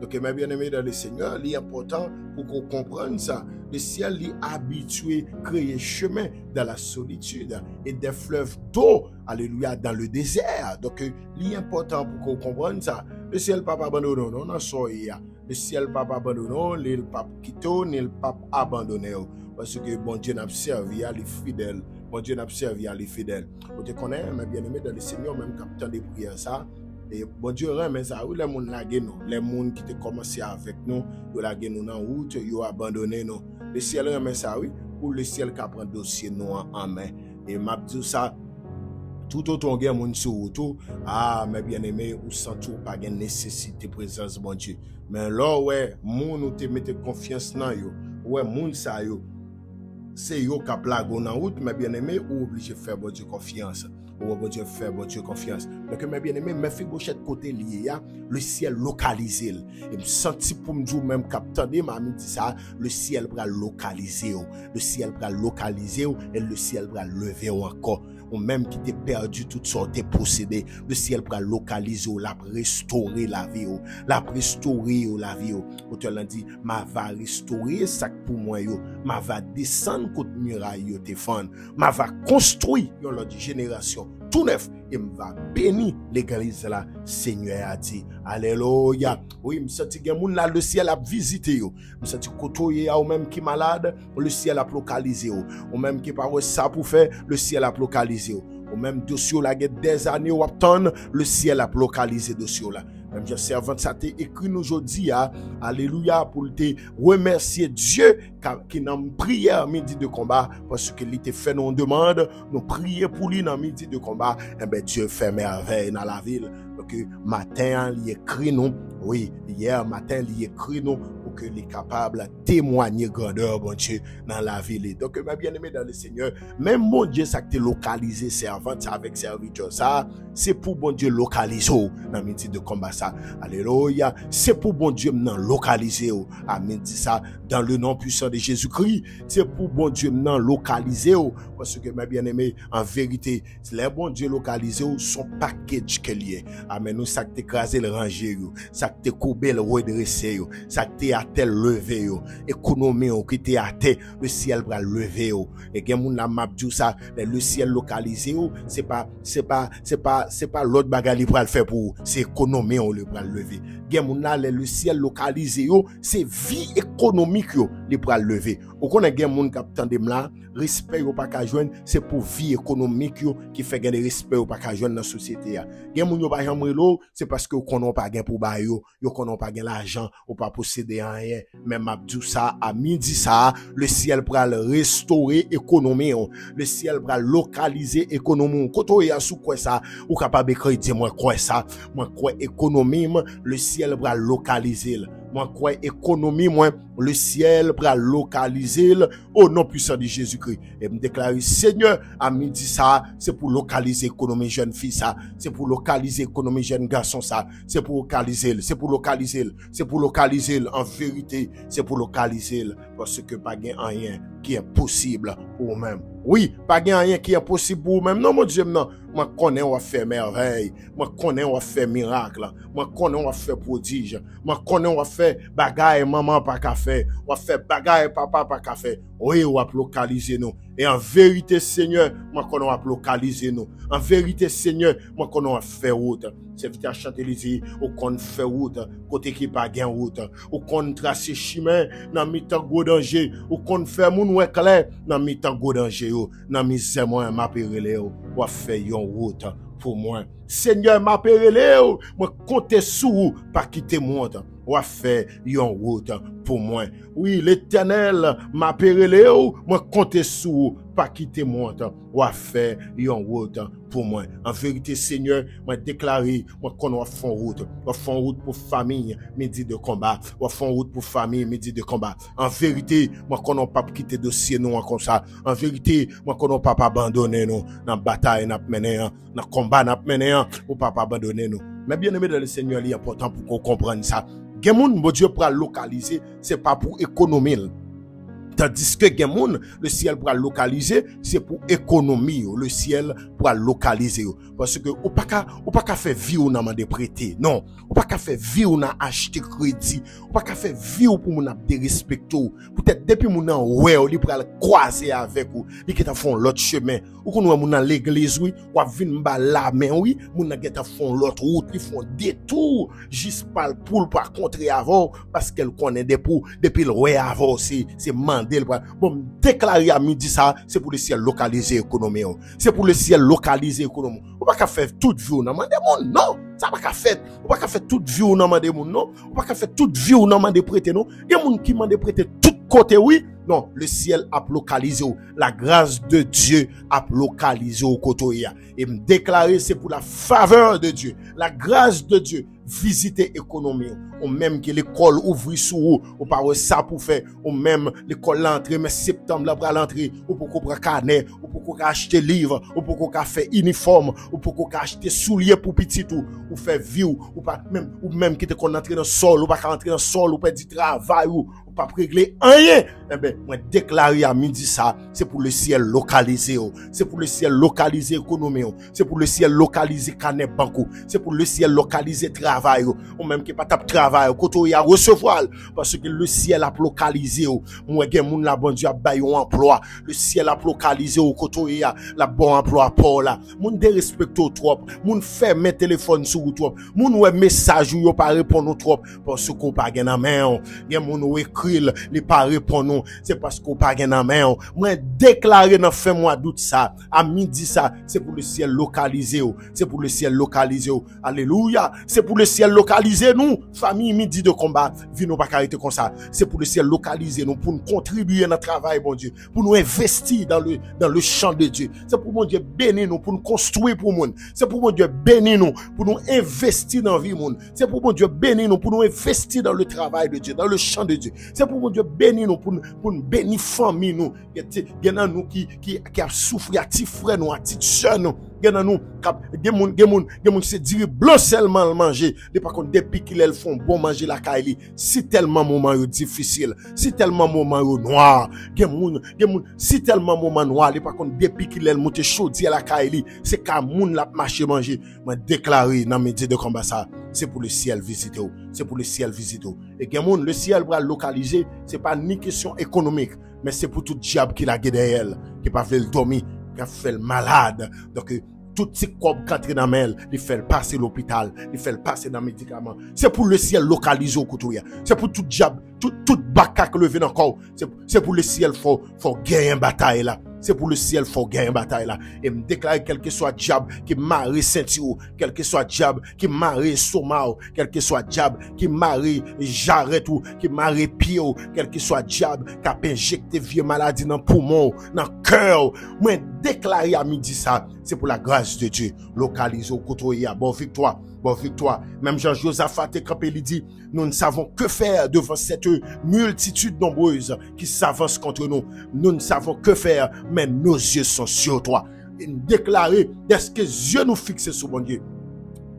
Donc, mes bien-aimés dans le Seigneur, il est important pour qu'on comprenne ça. Le ciel est habitué à créer chemin dans la solitude et des fleuves d'eau, alléluia, dans le désert. Donc, il est important pour qu'on comprenne ça. Le ciel pas abandonné, non, non, le ciel pas abandonné, il pas quitté, il pas abandonné. Parce que bon Dieu n'a servi à les fidèles. Bon Dieu n'a servi à les fidèles. Vous te connaissez, mes bien-aimés dans le Seigneur, même quand tu as des prières, ça. Et bon Dieu remet ça. Oui, les gens laguent nous. Les gens qui ont commencé avec nous, ils laguent nous dans la route, ils ont abandonné nous. Le ciel remet ça, oui. Pour le ciel qui prend dossier nous en main. Et m'a dit ça. Tout autant que moun sur autour, mes bien-aimés, ou sans tout pas de nécessité présence bon Dieu. Mais là ouais, moun ou te mette confiance dans yo. Ouais, moun ça yo. C'est yo qui plague en route, mes bien-aimés, ou obligé de faire bon Dieu confiance. Ou bon Dieu faire bon Dieu confiance. Donc mes bien-aimés, mes Mephibosheth côté lié ya, le ciel localisé. Et me senti pour me dire même capitaine m'a dit ça, le ciel va localiser. Le ciel va localiser et le ciel va lever encore. Ou même qui t'est perdu toutes sortes de possédés, le ciel va localiser, la restaurer la vie, la restaurer la vie. Ou te l'a dit, ma va restaurer ça pour moi yo, ma va descendre contre muraille yo te fan, ma va construire une autre génération tout neuf et me va bénir l'église là. Seigneur a dit, alléluia. Oui, me senti gen moun là le ciel a visité yo, me senti côtoyer ou même qui malade, le ciel a localisé ou même qui pas ça pour faire, le ciel a localisé ou même dossier là des années ou attendre, le ciel a localisé dossier là. Même je servant ça t'est écrit aujourd'hui, alléluia, pour te remercier Dieu qui n'a prière midi de combat parce que il te fait nos demandes, nous prier pour lui dans midi de combat, et ben Dieu fait merveille dans la ville. Donc matin il écrit nous, oui, hier matin il écrit nous pour que les capables témoigner grandeur bon Dieu dans la ville. Donc mes bien-aimés dans le Seigneur, même mon Dieu ça que localisé servante avec serviteur ça, c'est pour bon Dieu localiser dans midi de combat ça. Alléluia, c'est pour bon Dieu maintenant localiser amen dit ça dans le nom puissant de Jésus-Christ, c'est pour bon Dieu maintenant localiser parce que mes bien-aimés en vérité, les bon Dieu localiser son package que lié. Amen, nous ça t'écraser le ranger ça te couper le redresser ça te à tel lever économie qui te à terre, le ciel va lever et gen moun la m'a dit ça, le ciel localisé c'est pas l'autre bagarre pour le faire pour c'est économie on le va lever. Gen moun la le ciel localisé c'est vie économique le pour lever. Ou connaît gen moun k'ap tande là, respect ou pas ka joindre, c'est pour vie économique qui fait gagner respect ou pas ka joindre dans société a. Gen moun yo pas jamre l'eau, c'est parce que konon pas gain pour ba yo konon pas gain l'argent ou pas posséder rien. Même abdou ça à midi ça, le ciel pour restaurer économie, le ciel pour localiser économie. Quand on y a sous quoi ça, ou capable écrire dire moi quoi ça, moi quoi économie, le ciel pour localiser. Moi quoi économie moi le ciel pour localiser au nom puissant de Jésus-Christ et me déclarer Seigneur à midi ça c'est pour localiser économie jeune fille ça, c'est pour localiser économie jeune garçon ça, c'est pour localiser en vérité, c'est pour localiser parce que pas gain rien qui est possible pour même. Oui, pas gain rien qui est possible pour même. Non mon Dieu non, moi connais on va faire merveille, moi connais on va faire miracle, moi connais on va faire prodige, moi connais on va faire bagaille maman pas qu'à faire, on va faire bagaille papa pas qu'à faire. Oui, on va localiser nous. Et en vérité Seigneur, moi connais on va localiser nous. En vérité Seigneur, moi connais on va faire route. C'est vite à chanter les ou qu'on fait route côté qui pas gain route, ou qu'on tracer chemin dans mi-temps gros danger, ou qu'on fait moun ouais clair dans mi-temps gros danger dans misère moi m'appelé ou faire yon route pour moi. Seigneur m'appelé moi compter sous pas quitter moi ou faire yon route pour moi. Oui, l'Éternel m'appelé moi compter sous pas quitter moi ou faire yon route pour moi. En vérité Seigneur, moi déclarer moi qu'on va faire route pour famille midi de combat, ou faire route pour famille midi de combat. En vérité, moi qu'on n'a pas quitter dossier nous comme ça. En vérité, moi qu'on n'a pas abandonner nous dans bataille n'a mener, dans combat n'a mener ou pas abandonner nous. Mais bien aimé dans le Seigneur, il est important pour qu'on comprenne ça. Gen moun bon Dieu pour localiser, c'est pas pour économiser. Tandis que le ciel pour localiser, c'est pour économie, le ciel pour localiser. Parce que ou pas qu'à faire vie ou n'a de prêter. Non, ou pas qu'à faire vie ou n'a acheter crédit, ou pas qu'à faire vie ou pour mon n'a de respecter. Peut-être depuis mon n'a ouais, ou li pour croiser avec ou, li qui t'a font l'autre chemin. Ou qu'on mon dans l'église oui, ou vinn ba la main oui, mon n'a qui t'a font l'autre route, ils font détour, juste pas pour par contrer avant parce qu'elle connaît des pour depuis le ouais avant c'est bon, déclarer à midi ça, c'est pour le ciel localiser économie. C'est pour le ciel localiser économie. On va pas faire toute vie ou non, non. Ça va pas faire. On va pas faire toute vie ou non, non. On va pas faire toute vie ou non, prêter non. Il y a des gens qui m'ont prêter tout côté oui. Non, le ciel a localisé. La grâce de Dieu a localisé au côté. Et me déclarer c'est pour la faveur de Dieu, la grâce de Dieu. Visiter économie, ou même que l'école ouvre sous ou pas ça pour faire, ou même l'école l'entrée, mais septembre là pour l'entrée, ou pour qu'on carnet, ou pour qu'on acheter livre, ou pour qu'on faire uniforme, ou pour qu'on acheter souliers pour petit ou faire vie ou pas même qui te qu'on entrer dans sol, ou pas entrer dans sol, ou pas du travail ou pas régler rien. Eh ben, moi déclarer à midi ça, c'est pour le ciel localisé, c'est pour le ciel localisé économie, c'est pour le ciel localisé carnet banco, c'est pour le ciel localisé travail, ou même qui pas tap travail, quand y a recevoir, parce que le ciel a localisé, moi gen moun la bon Dieu a bay un emploi, le ciel a localisé au côté y a la bon emploi pour là, moun de respecte trop, moun fait mes téléphones sur trop, moun ouais message ou yo pas répondre trop parce qu'on pas gen en main, gen moun ou écrit li pas répondre, c'est parce qu'on pas gen en main. Moi déclarer dans fin mois d'août ça, à midi ça, c'est pour le ciel localisé, c'est pour le ciel localisé. Alléluia, c'est pour le ciel localisé nous, famille midi de combat, vi nous pas arrêter comme ça. C'est pour le ciel localisé nous pour nous contribuer dans le travail bon Dieu, pour nous investir dans le champ de Dieu. C'est pour mon Dieu bénir nous pour nous construire pour monde. C'est pour mon Dieu bénir nous pour nous investir dans la vie monde. C'est pour mon Dieu bénir nous pour nous investir dans le travail de Dieu, dans le champ de Dieu. C'est pour mon Dieu bénir nous pour nous bénir famille nous. Il y a nous qui a souffert à petit frère nous, à petite sœur nous. Gen nan nou gen moun se dire blanc seulement manger de par contre depuis qu'ils font bon manger la kaili si tellement moment yo difficile si tellement moment yo noir gen moun si tellement moment noir de par contre depuis qu'ils monte chaudi la kaili c'est ka moun la marcher manger moi déclarer dans médias de combat ça c'est pour le ciel visiter c'est pour le ciel visiter et gen moun le ciel va localiser c'est pas ni question économique mais c'est pour tout diable qui la derrière qui pas fait le dormir qui a fait le malade donc tout ces corps qui entrent dans mail, il fait passer l'hôpital, il fait passer dans médicaments. C'est pour le ciel localisé au couteau. C'est pour tout diable, tout baka qui levé encore. C'est pour le ciel faut gagner une bataille là. C'est pour le ciel faut gagner une bataille là. Et me déclarer quel que soit diable qui marie ceinture, quel que soit diable qui marie sourmao, quel que soit diable qui marie jarret ou qui marie pied, quel que soit diable qui a injecté vieux maladie dans poumon, dans cœur. Moi déclarer à midi ça, c'est pour la grâce de Dieu. Localisé au couteau y a bon victoire. Bon victoire. Même Jean-Josaphat et Campé dit, nous ne savons que faire devant cette multitude nombreuse qui s'avance contre nous. Nous ne savons que faire, mais nos yeux sont sur toi. Et déclarer, est-ce que Dieu nous fixe sur bon Dieu?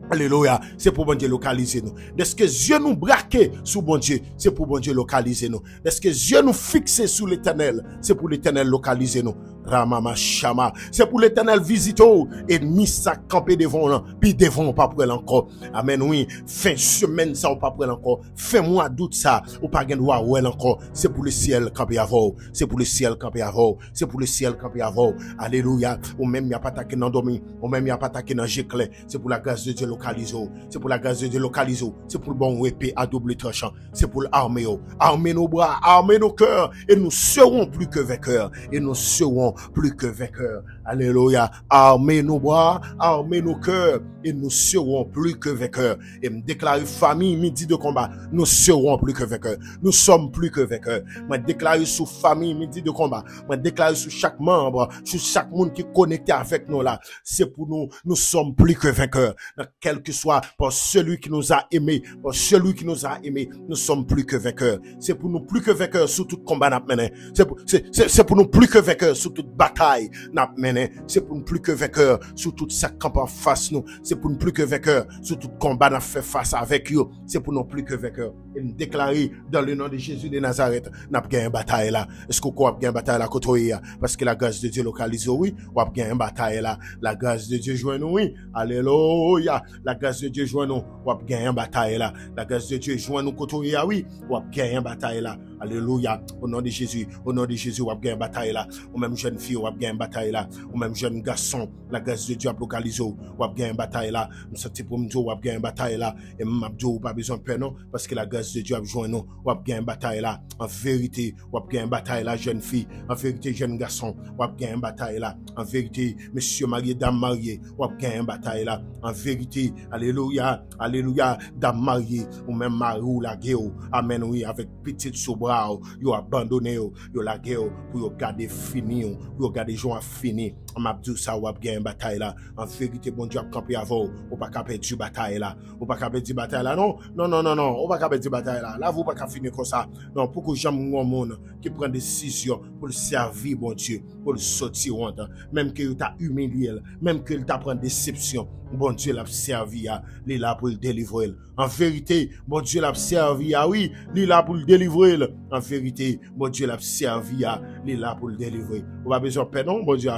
Alléluia, c'est pour bon Dieu localiser nous. Est-ce que Dieu nous braque sous bon Dieu? C'est pour bon Dieu localiser nous. Est-ce que Dieu nous fixe sous l'éternel? C'est pour l'éternel localiser nous. Ramama Shama, c'est pour l'éternel visiter et mis ça camper devant nous, puis devant pas pour encore. Amen, oui. Fin semaine ça ou pas pour encore. Fin mois d'août ça ou pas gain droit ou encore. C'est pour le ciel camper avant. C'est pour le ciel camper avant. C'est pour le ciel camper avant. Alléluia. Ou même y a pas attaqué dans dormi, ou même y a pas attaqué dans giclé. C'est pour la grâce de Dieu localisé. C'est pour la grâce de Dieu localisé. C'est pour le bon épée à double tranchant. C'est pour l'armer. Armer nos bras, armer nos cœurs et nous serons plus que vainqueurs et nous serons plus que vainqueurs. Alléluia. Armez nos bras, armez nos cœurs et nous serons plus que vainqueurs. Et me déclarer famille midi de combat, nous serons plus que vainqueurs. Nous sommes plus que vainqueurs. Moi déclarer sous famille midi de combat, moi déclarer sous chaque membre, sur chaque monde qui est connecté avec nous là, c'est pour nous, nous sommes plus que vainqueurs. Quel que soit pour celui qui nous a aimés, pour celui qui nous a aimés, nous sommes plus que vainqueurs. C'est pour nous plus que vainqueurs sous tout combat n'a mené. C'est pour nous plus que vainqueurs sous toute bataille n'a mené. C'est pour nous plus que vainqueurs sous tout ça camp en face nous. C'est pour nous plus que vainqueurs sous tout combat n'a fait face avec eux. C'est pour nous plus que vainqueurs. et me déclarer dans le nom de Jésus de Nazareth, n'a pas gagné une bataille là. Est-ce que vous avez gagné une bataille là contre eux? Parce que la grâce de Dieu localise, oui, vous avez gagné une bataille là. La grâce de Dieu joint nous, oui. Alléluia. La grâce de Dieu joint nous, vous avez gagné une bataille là. La grâce de Dieu joint nous contre eux, oui, vous avez gagné une bataille là. Alléluia. Au nom de Jésus, vous avez gagné une bataille là. Ou même jeune fille, vous avez gagné une bataille là. Ou même jeune garçon, la grâce de Dieu a localisé, vous avez gagné une bataille là. Je sens pour me dire, vous avez gagné une bataille là. Et m'abdou, pas besoin de peur, non, parce que la grâce de Dieu a besoin nous. Vous avez gagné une bataille là. En vérité, vous avez gagné une bataille là, jeune fille. En vérité, jeune garçon, vous avez gagné une bataille là. En vérité, monsieur marié, dame mariée, vous avez gagné une bataille là. En vérité, alléluia, alléluia, dame mariée, ou même mari ou la guerre, amen, oui, avec petite sobra, vous abandonné, vous la guerre, pour garder fini, pour garder joint fini. M'abdou ça, vous avez gagné une bataille là. En vérité, bon Dieu a campé avant, ou pas capé du bataille là. Ou pas capé du bataille là, non, non, non, non, non, ou pas capé du bataille là. Là, vous pas capé finir comme ça. Non, pour que j'aime un monde qui prend des décisions pour le servir, bon Dieu, pour le sortir, même qu'il t'a humilié, même qu'il t'a pris déception, bon Dieu l'a servi, il est là pour le délivrer. En vérité, bon Dieu l'a servi, oui, il est là pour le délivrer. En vérité, bon Dieu l'a servi, il est là pour le délivrer. On va besoin de paix, non, bon Dieu,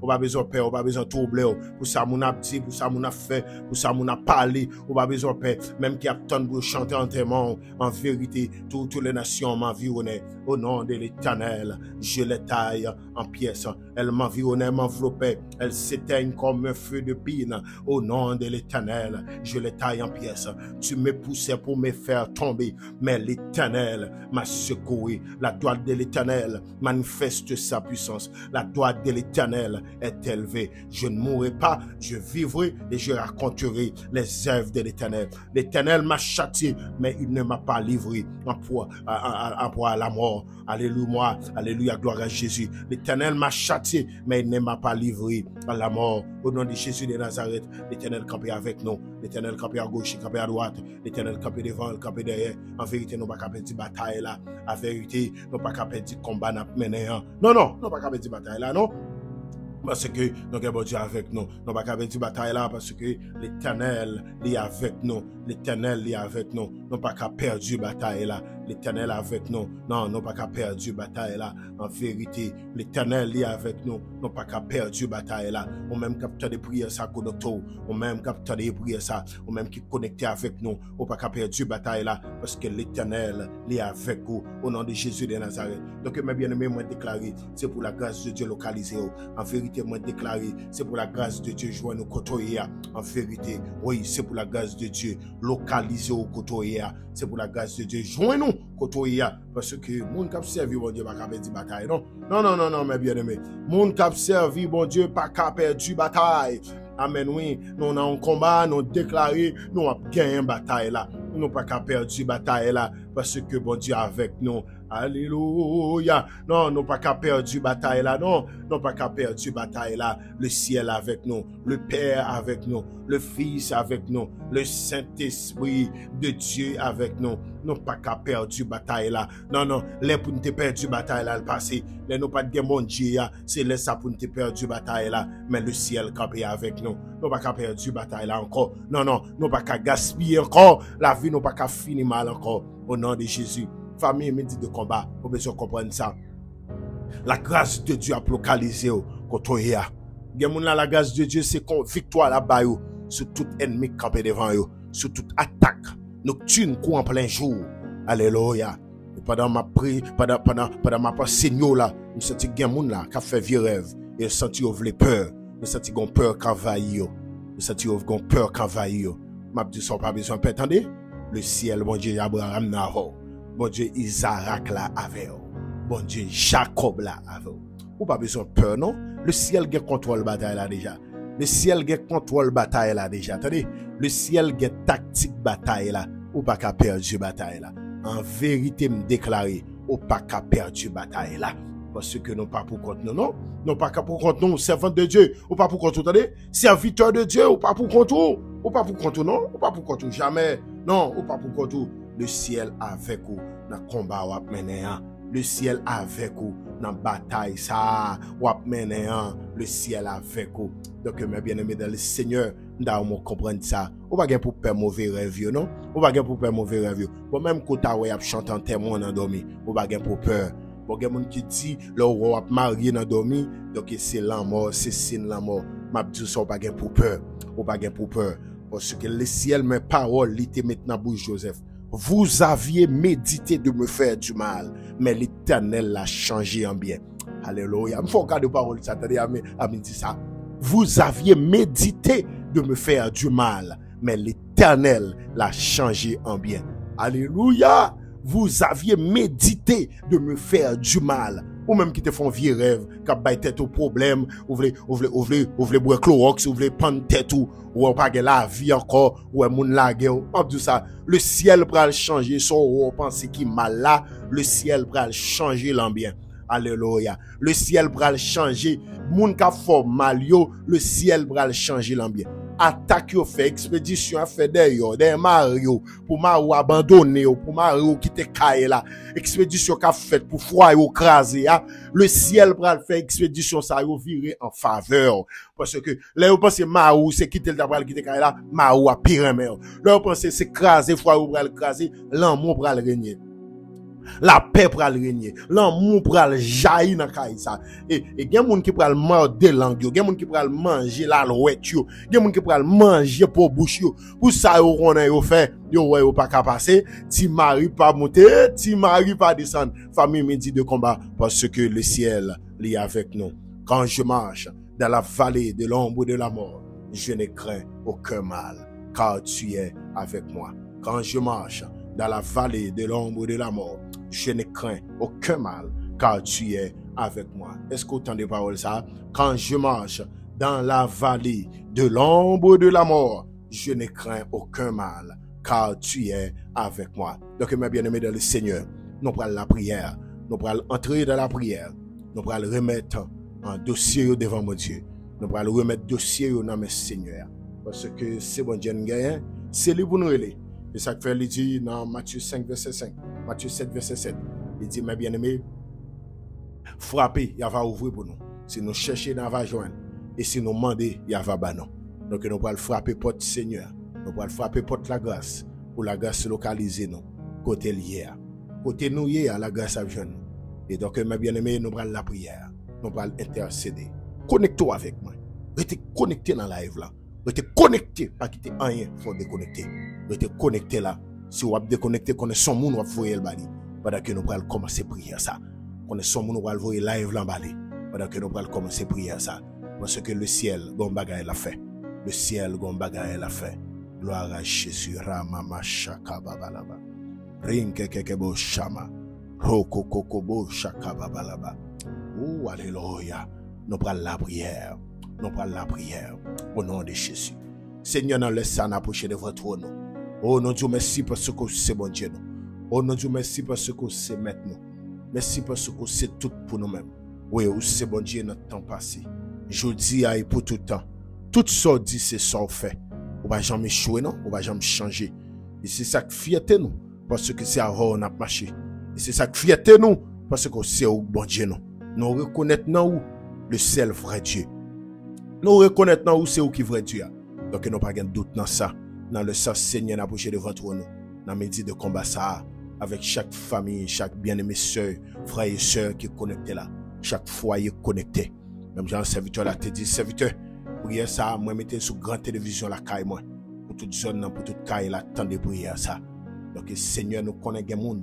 on va besoin de paix, on va besoin de trouble, pour ça, mon a dit, pour ça, mon a fait, pour ça, mon a parlé, on va besoin de paix, même qui a tant pour chanter en témoin, en vérité, toutes les nations m'environnaient, au nom de l'Éternel, je les taille en pièces, elles m'environnaient, m'enveloppaient, elles s'éteignent comme un feu de pine, au nom de l'Éternel, je les taille en pièces, tu me poussais pour me faire tomber, mais l'Éternel m'a secoué, la droite de l'Éternel manifeste sa puissance, la droite de l'Éternel est élevée, je ne mourrai pas, je vivrai et je raconterai les œuvres de l'Éternel. L'Éternel m'a châtié, mais il ne m'a pas livré en proie à la mort. Alléluia, alléluia, gloire à Jésus. L'Éternel m'a châtié, mais il ne m'a pas livré à la mort. Au nom de Jésus de Nazareth, l'Éternel campé avec nous. L'Éternel campé à gauche, campé à droite. L'Éternel campé devant, campé derrière. En vérité, nous pas capé de bataille là. En vérité, nous pas capé de combat n'a mené. Non, non, nous pas capé de bataille là, non. Parce que nous avons Dieu avec nous. Nous pas capé de bataille là parce que l'Éternel est avec nous. L'Éternel est avec nous. Nous pas capé perdre bataille là. L'Éternel est avec nous. Non, nous pas capé perdre bataille là. En vérité, l'Éternel est avec nous. Nous pas capé perdre bataille là. Ou même capteur de prière ça docteur. Ou même capteur de prière ça. Ou même qui connecté avec nous. Ou pas capé perdre bataille là parce que l'Éternel est avec vous au nom de Jésus de Nazareth. Donc mes bien-aimés, moi déclaré, c'est pour la grâce de Dieu localisée. En vérité, moi déclaré, c'est pour la grâce de Dieu joint nous côtoyer. En vérité, oui, c'est pour la grâce de Dieu localisée au côtoyer. C'est pour la grâce de Dieu joint nous côtoyer parce que moun k'ap servi bon Dieu pas capé di bataille non. Non non non non mes bien-aimés. Moun k'ap servi bon Dieu pas capé du bataille. Amen oui, nous dans un combat, nous déclaré, nous avons gagné une bataille là. Nous pas qu'à perdre une bataille là parce que bon Dieu avec nous. Alléluia. Non, nous pas qu'à perdre une bataille là. Non, nous pas qu'à perdre une bataille là. Le ciel avec nous, le Père avec nous, le Fils avec nous, le Saint-Esprit de Dieu avec nous. Nous pas qu'à perdre une bataille là. Non, non, les pour nous perdre une bataille là le passé. Les nous pas de mon Dieu, c'est les ça pour nous perdre une bataille là. Mais le ciel campé avec nous. Nous pas qu'à perdre une bataille là encore. Non, non, nous pas qu'à gaspiller encore. La vie nous pas qu'à finir mal encore. Au nom de Jésus. Famille médite de combat, vous besoin comprendre ça. La grâce de Dieu a localisé contre eux. La grâce de Dieu, c'est qu'on victoire là-bas sur tout ennemi campé devant eux, sur toute attaque nocturne coup en plein jour. Alléluia. Et pendant ma prière, pendant ma pensée là, je sens qu'il y a des gens là qui fait vieux rêve et je sens qu'ils ont peur. Je sens qu'ils ont peur quand envahir. Je sens qu'ils ont peur quand envahir. Je dis ça pas besoin de attendez. Le ciel, bon Dieu, Abraham n'a pas. Bon Dieu, Isaac là avec vous. Bon Dieu, Jacob là avec vous. Ou pas besoin de peur, non? Le ciel a contrôle bataille là déjà. Le ciel a contrôle bataille là déjà. Attendez, le ciel a tactique bataille là. Ou pas qu'à perdre bataille là. En vérité, me déclarer, ou pas qu'à perdre bataille là. Parce que nous pas pour contre nous, non? Nous pas pour contre nous, servant de Dieu. Ou pas pour contre nous, attendez? Serviteur de Dieu, ou pas pour contre nous. Ou pas pour contre nous, non? Ou pas pour contre nous, jamais. Non, ou pas pour contre nous. Le ciel avec vous dans le combat ou mené. Le ciel avec vous dans la bataille ça ou mené. le ciel avec vous. Donc, mes bien-aimés dans le Seigneur, nous devons comprendre ça. On va pas pour peur mauvais rêve, non? On va pas pour peur mauvais rêve. Bon, même quand tu as chanté en témoin endormi, on va pas pour peur. Bon, il y a des gens qui disent, le roi marié dans dormi, donc c'est la mort, c'est signe la mort. M'a dit ça, on va pas pour peur. On va pas pour peur. Parce que le ciel, mes paroles, l'étaient maintenant bouche Joseph. Vous aviez médité de me faire du mal, mais l'Éternel l'a changé en bien. Alléluia. Il faut garder parole, ça. Attendez, Amen dit ça. Vous aviez médité de me faire du mal, mais l'Éternel l'a changé en bien. Alléluia. Vous aviez médité de me faire du mal. Ou même qui te font vieux rêve, qui baillent tête au problème, ou voulez boire Clorox, ou voulez prendre tête ou pas la vie encore, ou moun la guerre, en tout ça, le ciel pral changer, son ou pense qui mal là, le ciel pral changer l'ambiance. Alléluia. Le ciel pral changer, moun ka fò mal yo, le ciel pral changer l'ambiance. Attaque yo fait expédition a fait des Mario pour Mario abandonner pour Mario quitter caille là expédition qu'a fait pour froid yo craser le ciel pral faire expédition ça yo virer en faveur parce que là yo pense Mario c'est quitter le pral quitter caille là Mario a pire mer là yo pense c'est craser froid yo pral craser l'amour pral régner. La paix pral régner, l'amour pral jaillir dans caille ça et gen moun qui pral mordre langue yo, gen moun qui pral manger la louette yo, gen moun qui pral manger pour bouche yo. Pour ça yo connait yo fait, yo pas ka passer, ti mari pas monter, ti mari pas descendre. Famille midi de combat parce que le ciel est avec nous. Quand je marche dans la vallée de l'ombre de la mort, je ne crains aucun mal car tu es avec moi. Quand je marche dans la vallée de l'ombre de la mort, je ne crains aucun mal, car tu es avec moi. Est-ce que vous entendez parole ça? Quand je marche dans la vallée de l'ombre de la mort, je ne crains aucun mal, car tu es avec moi. Donc, mes bien-aimés dans le Seigneur, nous prenons la prière, nous prenons entrer dans la prière, nous prenons remettre un dossier devant mon Dieu, nous prenons remettre dossier dans mes Seigneurs, parce que c'est bon Dieu gagne, c'est lui pour nous aider. Et ça fait il dit dans Matthieu 5 verset 5, Matthieu 7 verset 7, il dit mes bien-aimés, frappez, il va ouvrir pour nous. Si nous cherchons, il va joindre. Et si nous demandons, il va banner. Donc nous allons frapper porte Seigneur, nous allons frapper porte la grâce, pour la grâce localiser nous, côté lié. Côté nous hier, la grâce a besoin. Et donc mes bien-aimés, nous allons la prière, nous allons intercéder. Connectez-vous avec moi. Restez connectés dans la live là. Restez connectés, pas quitter rien, il faut déconnecter. Restez connectés là. Si vous avez déconnecté, connaissez son monde, vous voyez le bali. Pendant que nous allons commencer à prier ça. Connaissez son monde, vous allez voir live là bali. Pendant que nous allons commencer à prier ça. Parce que le ciel, gon bagaille l'a fait. Le ciel, gon bagaille l'a fait. Gloire à Jésus, Ramama Shaka Babalaba. Rinke Kekebo Shama. Roko Kokobo Shaka Babalaba. Oh, alléluia. Nous prenons la prière. Nous prenons la prière. Au nom de Jésus. Seigneur, nous laissons approcher de votre trône. Oh, nous Dieu, merci parce que c'est bon Dieu. Oh, nous Dieu, merci parce que c'est maintenant. Merci parce que c'est tout pour nous-mêmes. Oui, c'est bon Dieu notre temps passé. Je dis à pour tout temps. Tout ça dit, c'est ça fait. On va jamais échouer, non? On va jamais changer. Et c'est ça qui fierté nous. Parce que c'est avant on a marché. Et c'est ça qui fierté nous. Parce que c'est au bon Dieu, non? Nous reconnaissons où le seul vrai Dieu. Nous reconnaissons où c'est où qui vrai Dieu. Donc, nous n'avons pas de doute dans ça. Dans le sens Seigneur n'a approché devant nous. Dans mes dits de combat ça. Avec chaque famille, chaque bien-aimé soeur, frère et soeur qui est connecté là. Chaque foyer connecté. Même Jean, serviteur là, te dit, serviteur, prière ça, moi, mettez sur grande télévision la caille, moi. Pour toute zone, pour toute caille, là, attendez prière ça. Donc, Seigneur, nous connaissons des gens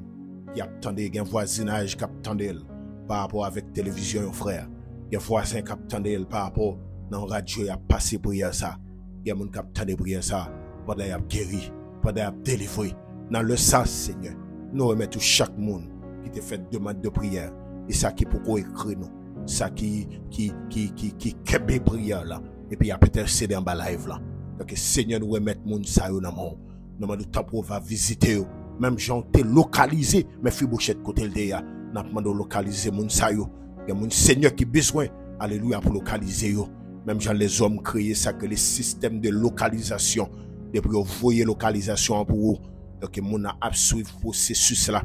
qui attendent, des voisinage qui attendent par rapport avec télévision, frère. Des voisins qui attendent par rapport dans la radio, il a passé prière ça. Il y a des gens qui attendent prière ça. Pendant qu'il a guéri, pendant qu'il a délivré. Dans le sens, Seigneur, nous remettons chaque monde qui te fait demande de prière. Et ça qui pourquoi écrire nous. Ça qui kebe prière là. Et puis il y a peut-être cédé en bas live là. Donc Seigneur nous remettre monde ça yo dans mon. Nous demandons temps pour va visiter yo. Même gens te localisé mais Fibochette côté le ya. N'a demandé localiser monde ça yo. Il y a mon Seigneur qui besoin alléluia pour localiser yo. Même gens les hommes créer ça que les systèmes de localisation depuis vous voyez localisation pour vous. Donc mon a suivre processus là,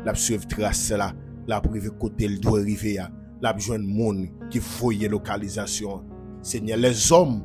la suivre trace là, la privé côté le doit arriver là. la besoin de monde qui voyait localisation. Seigneur, les hommes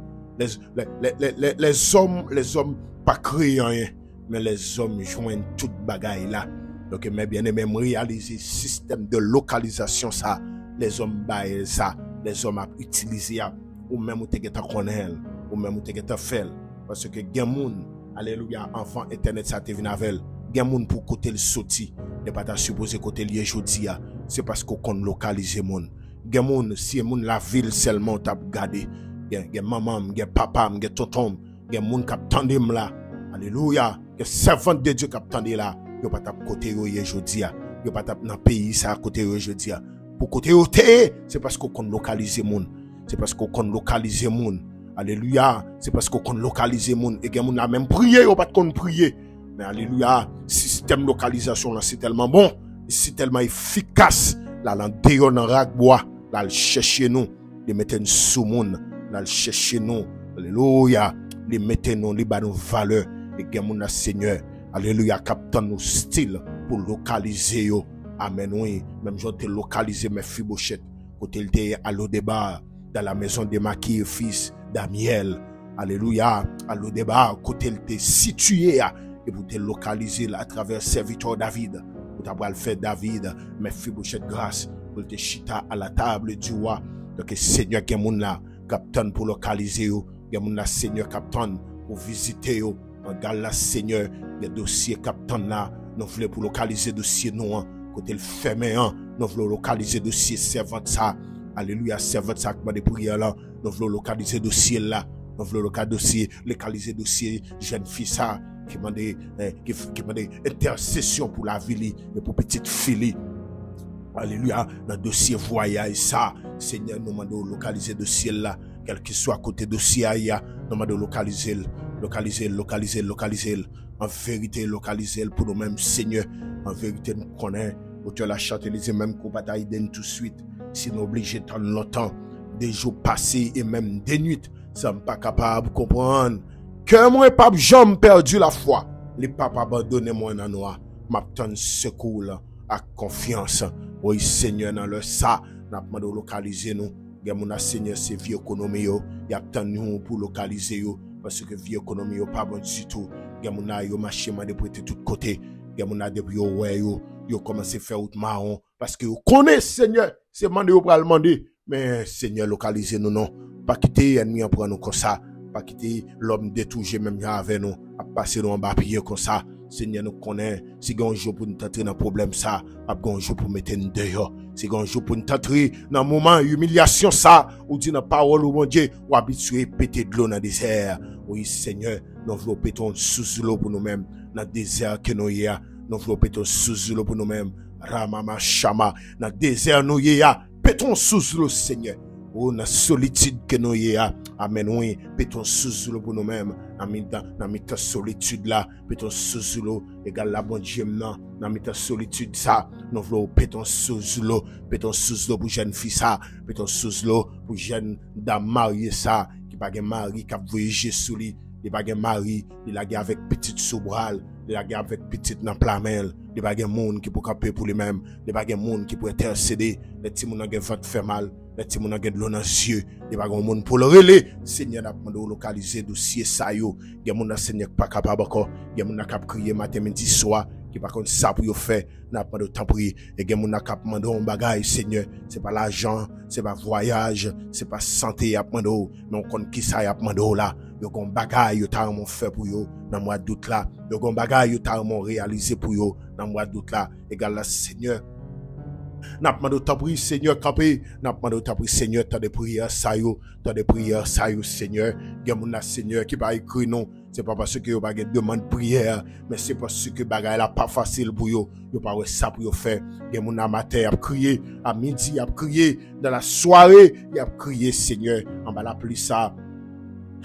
pas créer rien, mais les hommes joignent toute bagaille là. Donc, mes bien-aimés, réaliser système de localisation ça, les hommes baillent ça, les hommes a utilisé ou même ou te geta connaître, ou même ou te geta faire. Parce que gen moun, alléluia, enfant internet ça te vient avec. Gen moun pour côté le sorti, n'est pas ta supposé côté lié jodi a, c'est parce qu'on kon localiser moun. Gen moun, si moun la ville seulement t'a gardé, gen maman, gen papa, gen tonton, gen moun k'ap tande là. Alléluia, gen servant de Dieu k'ap tande là, yo pas t'a côté yo jodi a, yo pas t'a dans pays ça côté yo jodi a. Pour côté yo c'est parce qu'on kon localiser moun. C'est parce qu'on kon localiser moun. Alléluia, c'est parce qu'on kon localiser moun. Et gen moun la même prier, yo pas kon prier. Mais alléluia, système localisation là c'est tellement bon, c'est tellement efficace. Là l'endéon dans ragbois, là le chercher nous, les mettre sous moun, là le chercher nous. Alléluia, les mettre nous, les ba nous valeur. Et gen moun la Seigneur, alléluia, captain nous style pour localiser yo. Amen, oui, même j'en te localisé mes Mephibosheth, côté il était à l'Odébar, dans la maison de Maki, fils d'Amiel. Alléluia, à l'Odébar, côté il était situé, et pour te localiser là, à travers serviteur David, pour t'avoir fait David, Mephibosheth grâce, pour te chita à la table du roi. Donc, Seigneur, qui est mon là, captain pour localiser yo, qui est mon là, Seigneur, captain pour visiter yo. Regarde là, Seigneur, les dossiers captain là, nous voulons pour localiser dossier nous, côté le fermé, nous voulons localiser dossier servant ça. Alléluia, servant ça, qui m'a des prières là, nous voulons localiser dossier là, nous voulons localiser dossier jeune fille ça, qui m'a des intercession pour la ville et pour petite fille. Alléluia, dans dossier voyage ça, Seigneur, nous demandons localiser dossier là, quel qu'il soit côté dossier là, nous demandons localiser. En vérité, localiser pour nous-mêmes, Seigneur. En vérité, nous connaissons. Auteur la Châtelier, même qu'on bataille tout de suite. Si nous obligés de longtemps, des jours passés et même des nuits, nous ne sommes pas capables de comprendre. Que moi, pas jamais perdu la foi. Les papas abandonnent moi dans noir. M'attend secours à confiance. Oui, Seigneur, dans le ça, nous demandons localiser nous. Mon Seigneur, c'est vie économie. Il y a tant nous pour localiser. Parce que vie économie n'est pas bon du tout. Gamuna yo marché de prêter tout côté. Gamuna depuis yo commencé faire out marron parce que vous connaissez Seigneur, c'est mandé au pral demander mais Seigneur localisez nous non, pas quitter ennemi en prendre nous comme ça, pas quitter l'homme détouché même avec nous, à passer nous en bas pied comme ça. Seigneur nous connaît, si gon jour pour nous tenter dans problème ça, a gon jour pour mettre nous dehors. Si gon jour pour nous tenter dans moment humiliation ça, ou dit dans parole ou mon Dieu, ou habitué péter de l'eau dans désert. Oui Seigneur, nous voulons péter sous l'eau pour nous-mêmes dans désert que nous y a. Nous voulons péter sous l'eau pour nous-mêmes. Ramama Shama dans désert nous y a. Pétons sous l'eau Seigneur. Oh, dans solitude que nous y a. Amen, oui. Pétons sous l'eau pour nous-mêmes. Dans notre solitude là. Pétons sous l'eau. Égal la bonne Dieu dans notre solitude ça. Nous voulons pétons sous l'eau. Pétons sous l'eau pour jeune fille ça. Pétons sous l'eau pour jeune dame mariée ça. Qui pas un mari qui a voyagé sous lui. Il pas un mari. Il a avec petite sobral. Il a avec petite dans plamel. Il pas un monde qui peut camper pour lui-même. Il pas un monde qui peut intercéder. Les petits moun qui vont faire mal. Les petits moun qui de l'eau dans les yeux. Il pas un monde pour le relais. Seigneur n'a pas de localiser dossier ça yo. Il y a moun Seigneur pas capable encore. Il y a moun qui a crié matin midi soir. Qui pas contre ça pour faire. N'a pas de temps prier. Et il y a moun qui a demandé un bagage Seigneur. C'est pas l'argent, c'est pas voyage, c'est pas santé à demandé. Mais on compte qui ça y a demandé là. Yo gon bagay yo ta mon fait pour yo dans mois d'août là. Yo gon bagay yo ta mon réalisé pour yo dans mois d'août là. Égal la Seigneur. N'a pas de temps prier Seigneur campé. N'a pas de temps prier Seigneur t'as des prières ça yo, Seigneur. Gen moun la Seigneur qui pas écrit non. C'est pas parce que yo pas demande prière, mais c'est parce que bagay là pas facile pour yo. Yo pas ça pour yo faire. Gen moun la matin a crié, à midi a crié, dans la soirée, il a crié Seigneur. En bas la pluie ça.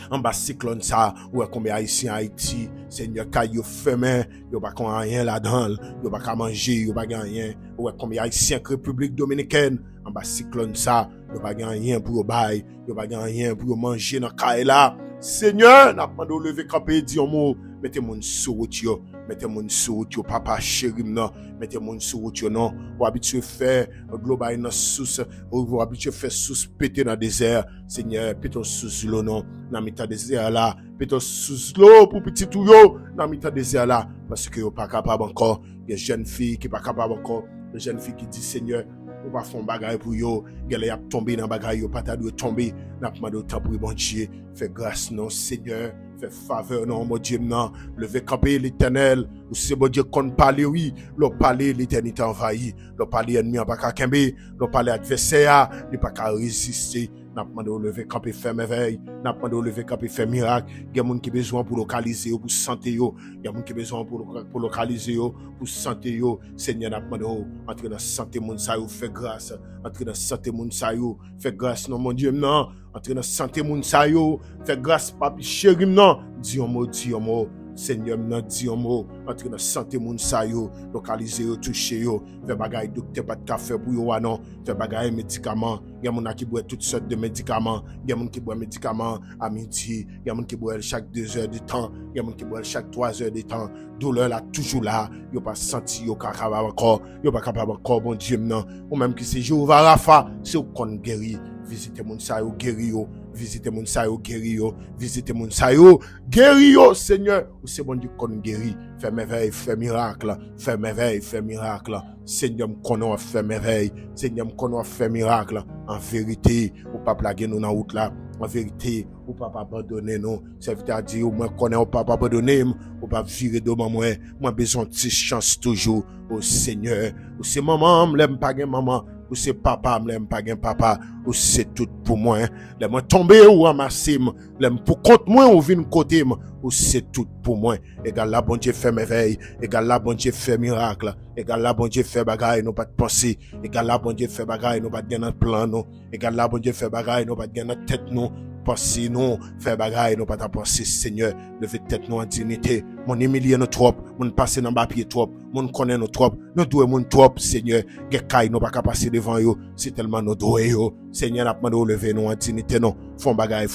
En bas cyclone ça, ou combien haïtien Haïti, Seigneur, quand yo fermé, yo pas rien là-dedans, yo pas manger, yo pas rien, ou combien haïtien République Dominicaine, en bas cyclone ça, yo pas rien pour yo bail, yo pas rien pour yo manger dans caille là. Seigneur, n'a pas de lever camper dit un mot, mettez mon sous yo, mettez mon sur route, yo, papa chéri, non, mettez mon sur route, yo, non, ou habitué faire, global, dans sous, ou habitué faire sous péter dans le désert, Seigneur, péter sous l'eau, non, dans le désert là, péter sous l'eau pour petit tout, yo, dans le désert là, parce que yo pas capable encore, il y a des jeunes filles qui pas capable encore, des jeunes filles qui disent, Seigneur, ou pas font bagaille pour yo, gèle y a tombé dans bagaille yo, pas ta doit tomber, n'a pas demandé temps pour bon Dieu, fais grâce non Seigneur, fais faveur non mon Dieu non, levez camper l'Éternel, ou c'est bon Dieu qu'on parle oui, l'on parle l'éternité envahi, l'on parle ennemi en pas qu'à kembe, l'on parle adversaire, il pas qu'à résister. N'a pas demandé au lever camper faire merveille, n'a pas demandé au lever camper faire miracle, il y a monde qui besoin pour localiser pour santé yo, il y a monde qui besoin pour localiser pour santé yo, Seigneur n'a pas demandé entrer dans santé moun sa yo, fait grâce, entrer dans santé moun sa yo, fait grâce non mon Dieu non, entrer dans santé moun sa yo, fait grâce papi chéri non, dis un mot, Seigneur nan di un mot, entre dans santé moun sa yo, localiser yo, toucher yo, fait bagay docteur pas de café pour yo non, fait bagay médicaments, il y a moun qui boit toutes sortes de médicaments, il y a moun qui boit médicaments à midi, il y a moun qui boit chaque 2 heures de temps, il y a moun qui boit chaque 3 heures de temps, douleur là toujours là, yo pas senti yo capable encore, yo pas capable encore bon Dieu non, ou même qui c'est Jéhovah Rapha, c'est ou kon guéri, visitez moun sa yo guéri yo. Visitez mon sa yo guéri yo, visitez mon sa yo guéri yo, Seigneur, ou c'est bon Dieu qu'on guérit, fait merveille, fait miracle, fait merveille, fait miracle, Seigneur m'konno fait merveille, Seigneur m'konno fait miracle, en vérité, ou pas plaguer nous dans route là, en vérité, ou pas abandonner nous, serviteur dit ou moi connais ou pas abandonner, ou pas virer de moi besoin de chance toujours, au Seigneur, ou c'est maman, m'aime pas maman, ou c'est papa, m'aime pas papa, ou c'est tout pour moi, les moi tomber ou ramasser, les pour compte moi ou vinn côté, ou c'est tout pour moi, égal là bon Dieu fait merveille, égal là bon Dieu fait miracle, égal là bon Dieu fait bagaille, nous pas de penser, égal là bon Dieu fait bagaille, nous pas de gagner notre plan, nous, égal là bon Dieu fait bagaille, nous pas de gagner notre tête, nous, penser, nous, faire bagaille, nous pas de penser, Seigneur, lever tête nous en dignité, mon humilier nous trop, mon passer dans papier trop, mon connaît nous trop, nous doit mon trop, Seigneur, gekaï nous pas qu'à passer devant yo, c'est tellement nous doit yo, Seigneur, n'a pas de lever nous en dignité, non, font bagaille,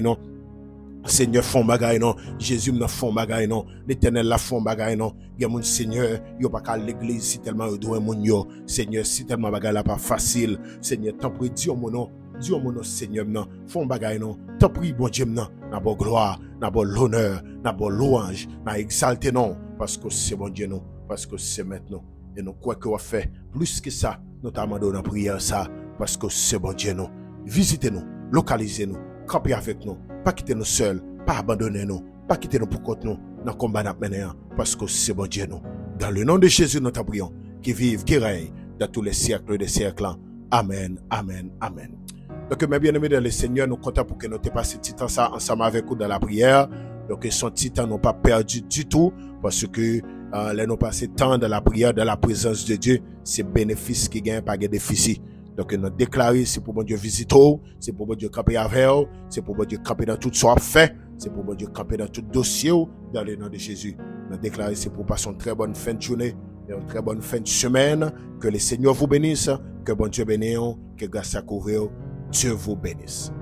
non, Seigneur font bagaille non, Jésus n'a font bagaille non, l'Éternel la font bagaille non, y a mon Seigneur, yo pas qu'à l'église si tellement yo doit mon yo, Seigneur si tellement bagaille la pas facile, Seigneur t'en prie Dieu mon nom, Seigneur non, font bagaille non, t'en prie bon Dieu non, n'a bon gloire, n'a bon l'honneur, n'a bon louange, n'a exalté non, parce que c'est bon Dieu non, parce que c'est maintenant, et nous quoi que on fait, plus que ça, nous t'amandons dans prière ça, parce que c'est bon Dieu non, visitez-nous, localisez-nous, campez avec nous, pas quitter nous seuls, pas abandonner nous, pas quitter nous pour compte nous, dans le combat maintenant, parce que c'est bon Dieu nous. Dans le nom de Jésus, nous t'abrions, qui vive, qui règne, dans tous les siècles des siècles. Amen, amen, amen. Donc, mes bien-aimés dans le Seigneur, nous comptons pour que nous te passions ce temps ça ensemble avec vous dans la prière. Donc, son temps n'a pas perdu du tout, parce que là, nous passons temps dans la prière, dans la présence de Dieu, c'est bénéfice qui gagne, pas de déficit. Donc, nous déclarer, c'est pour bon Dieu visiter, c'est pour bon Dieu camper avec vous, c'est pour bon Dieu camper dans tout soit fait, c'est pour bon Dieu camper dans tout dossier, dans le nom de Jésus. Nous déclarer, c'est pour passer une très bonne fin de journée, et une très bonne fin de semaine, que le Seigneur vous bénisse, que bon Dieu bénisse, que grâce à couvrir, Dieu vous bénisse.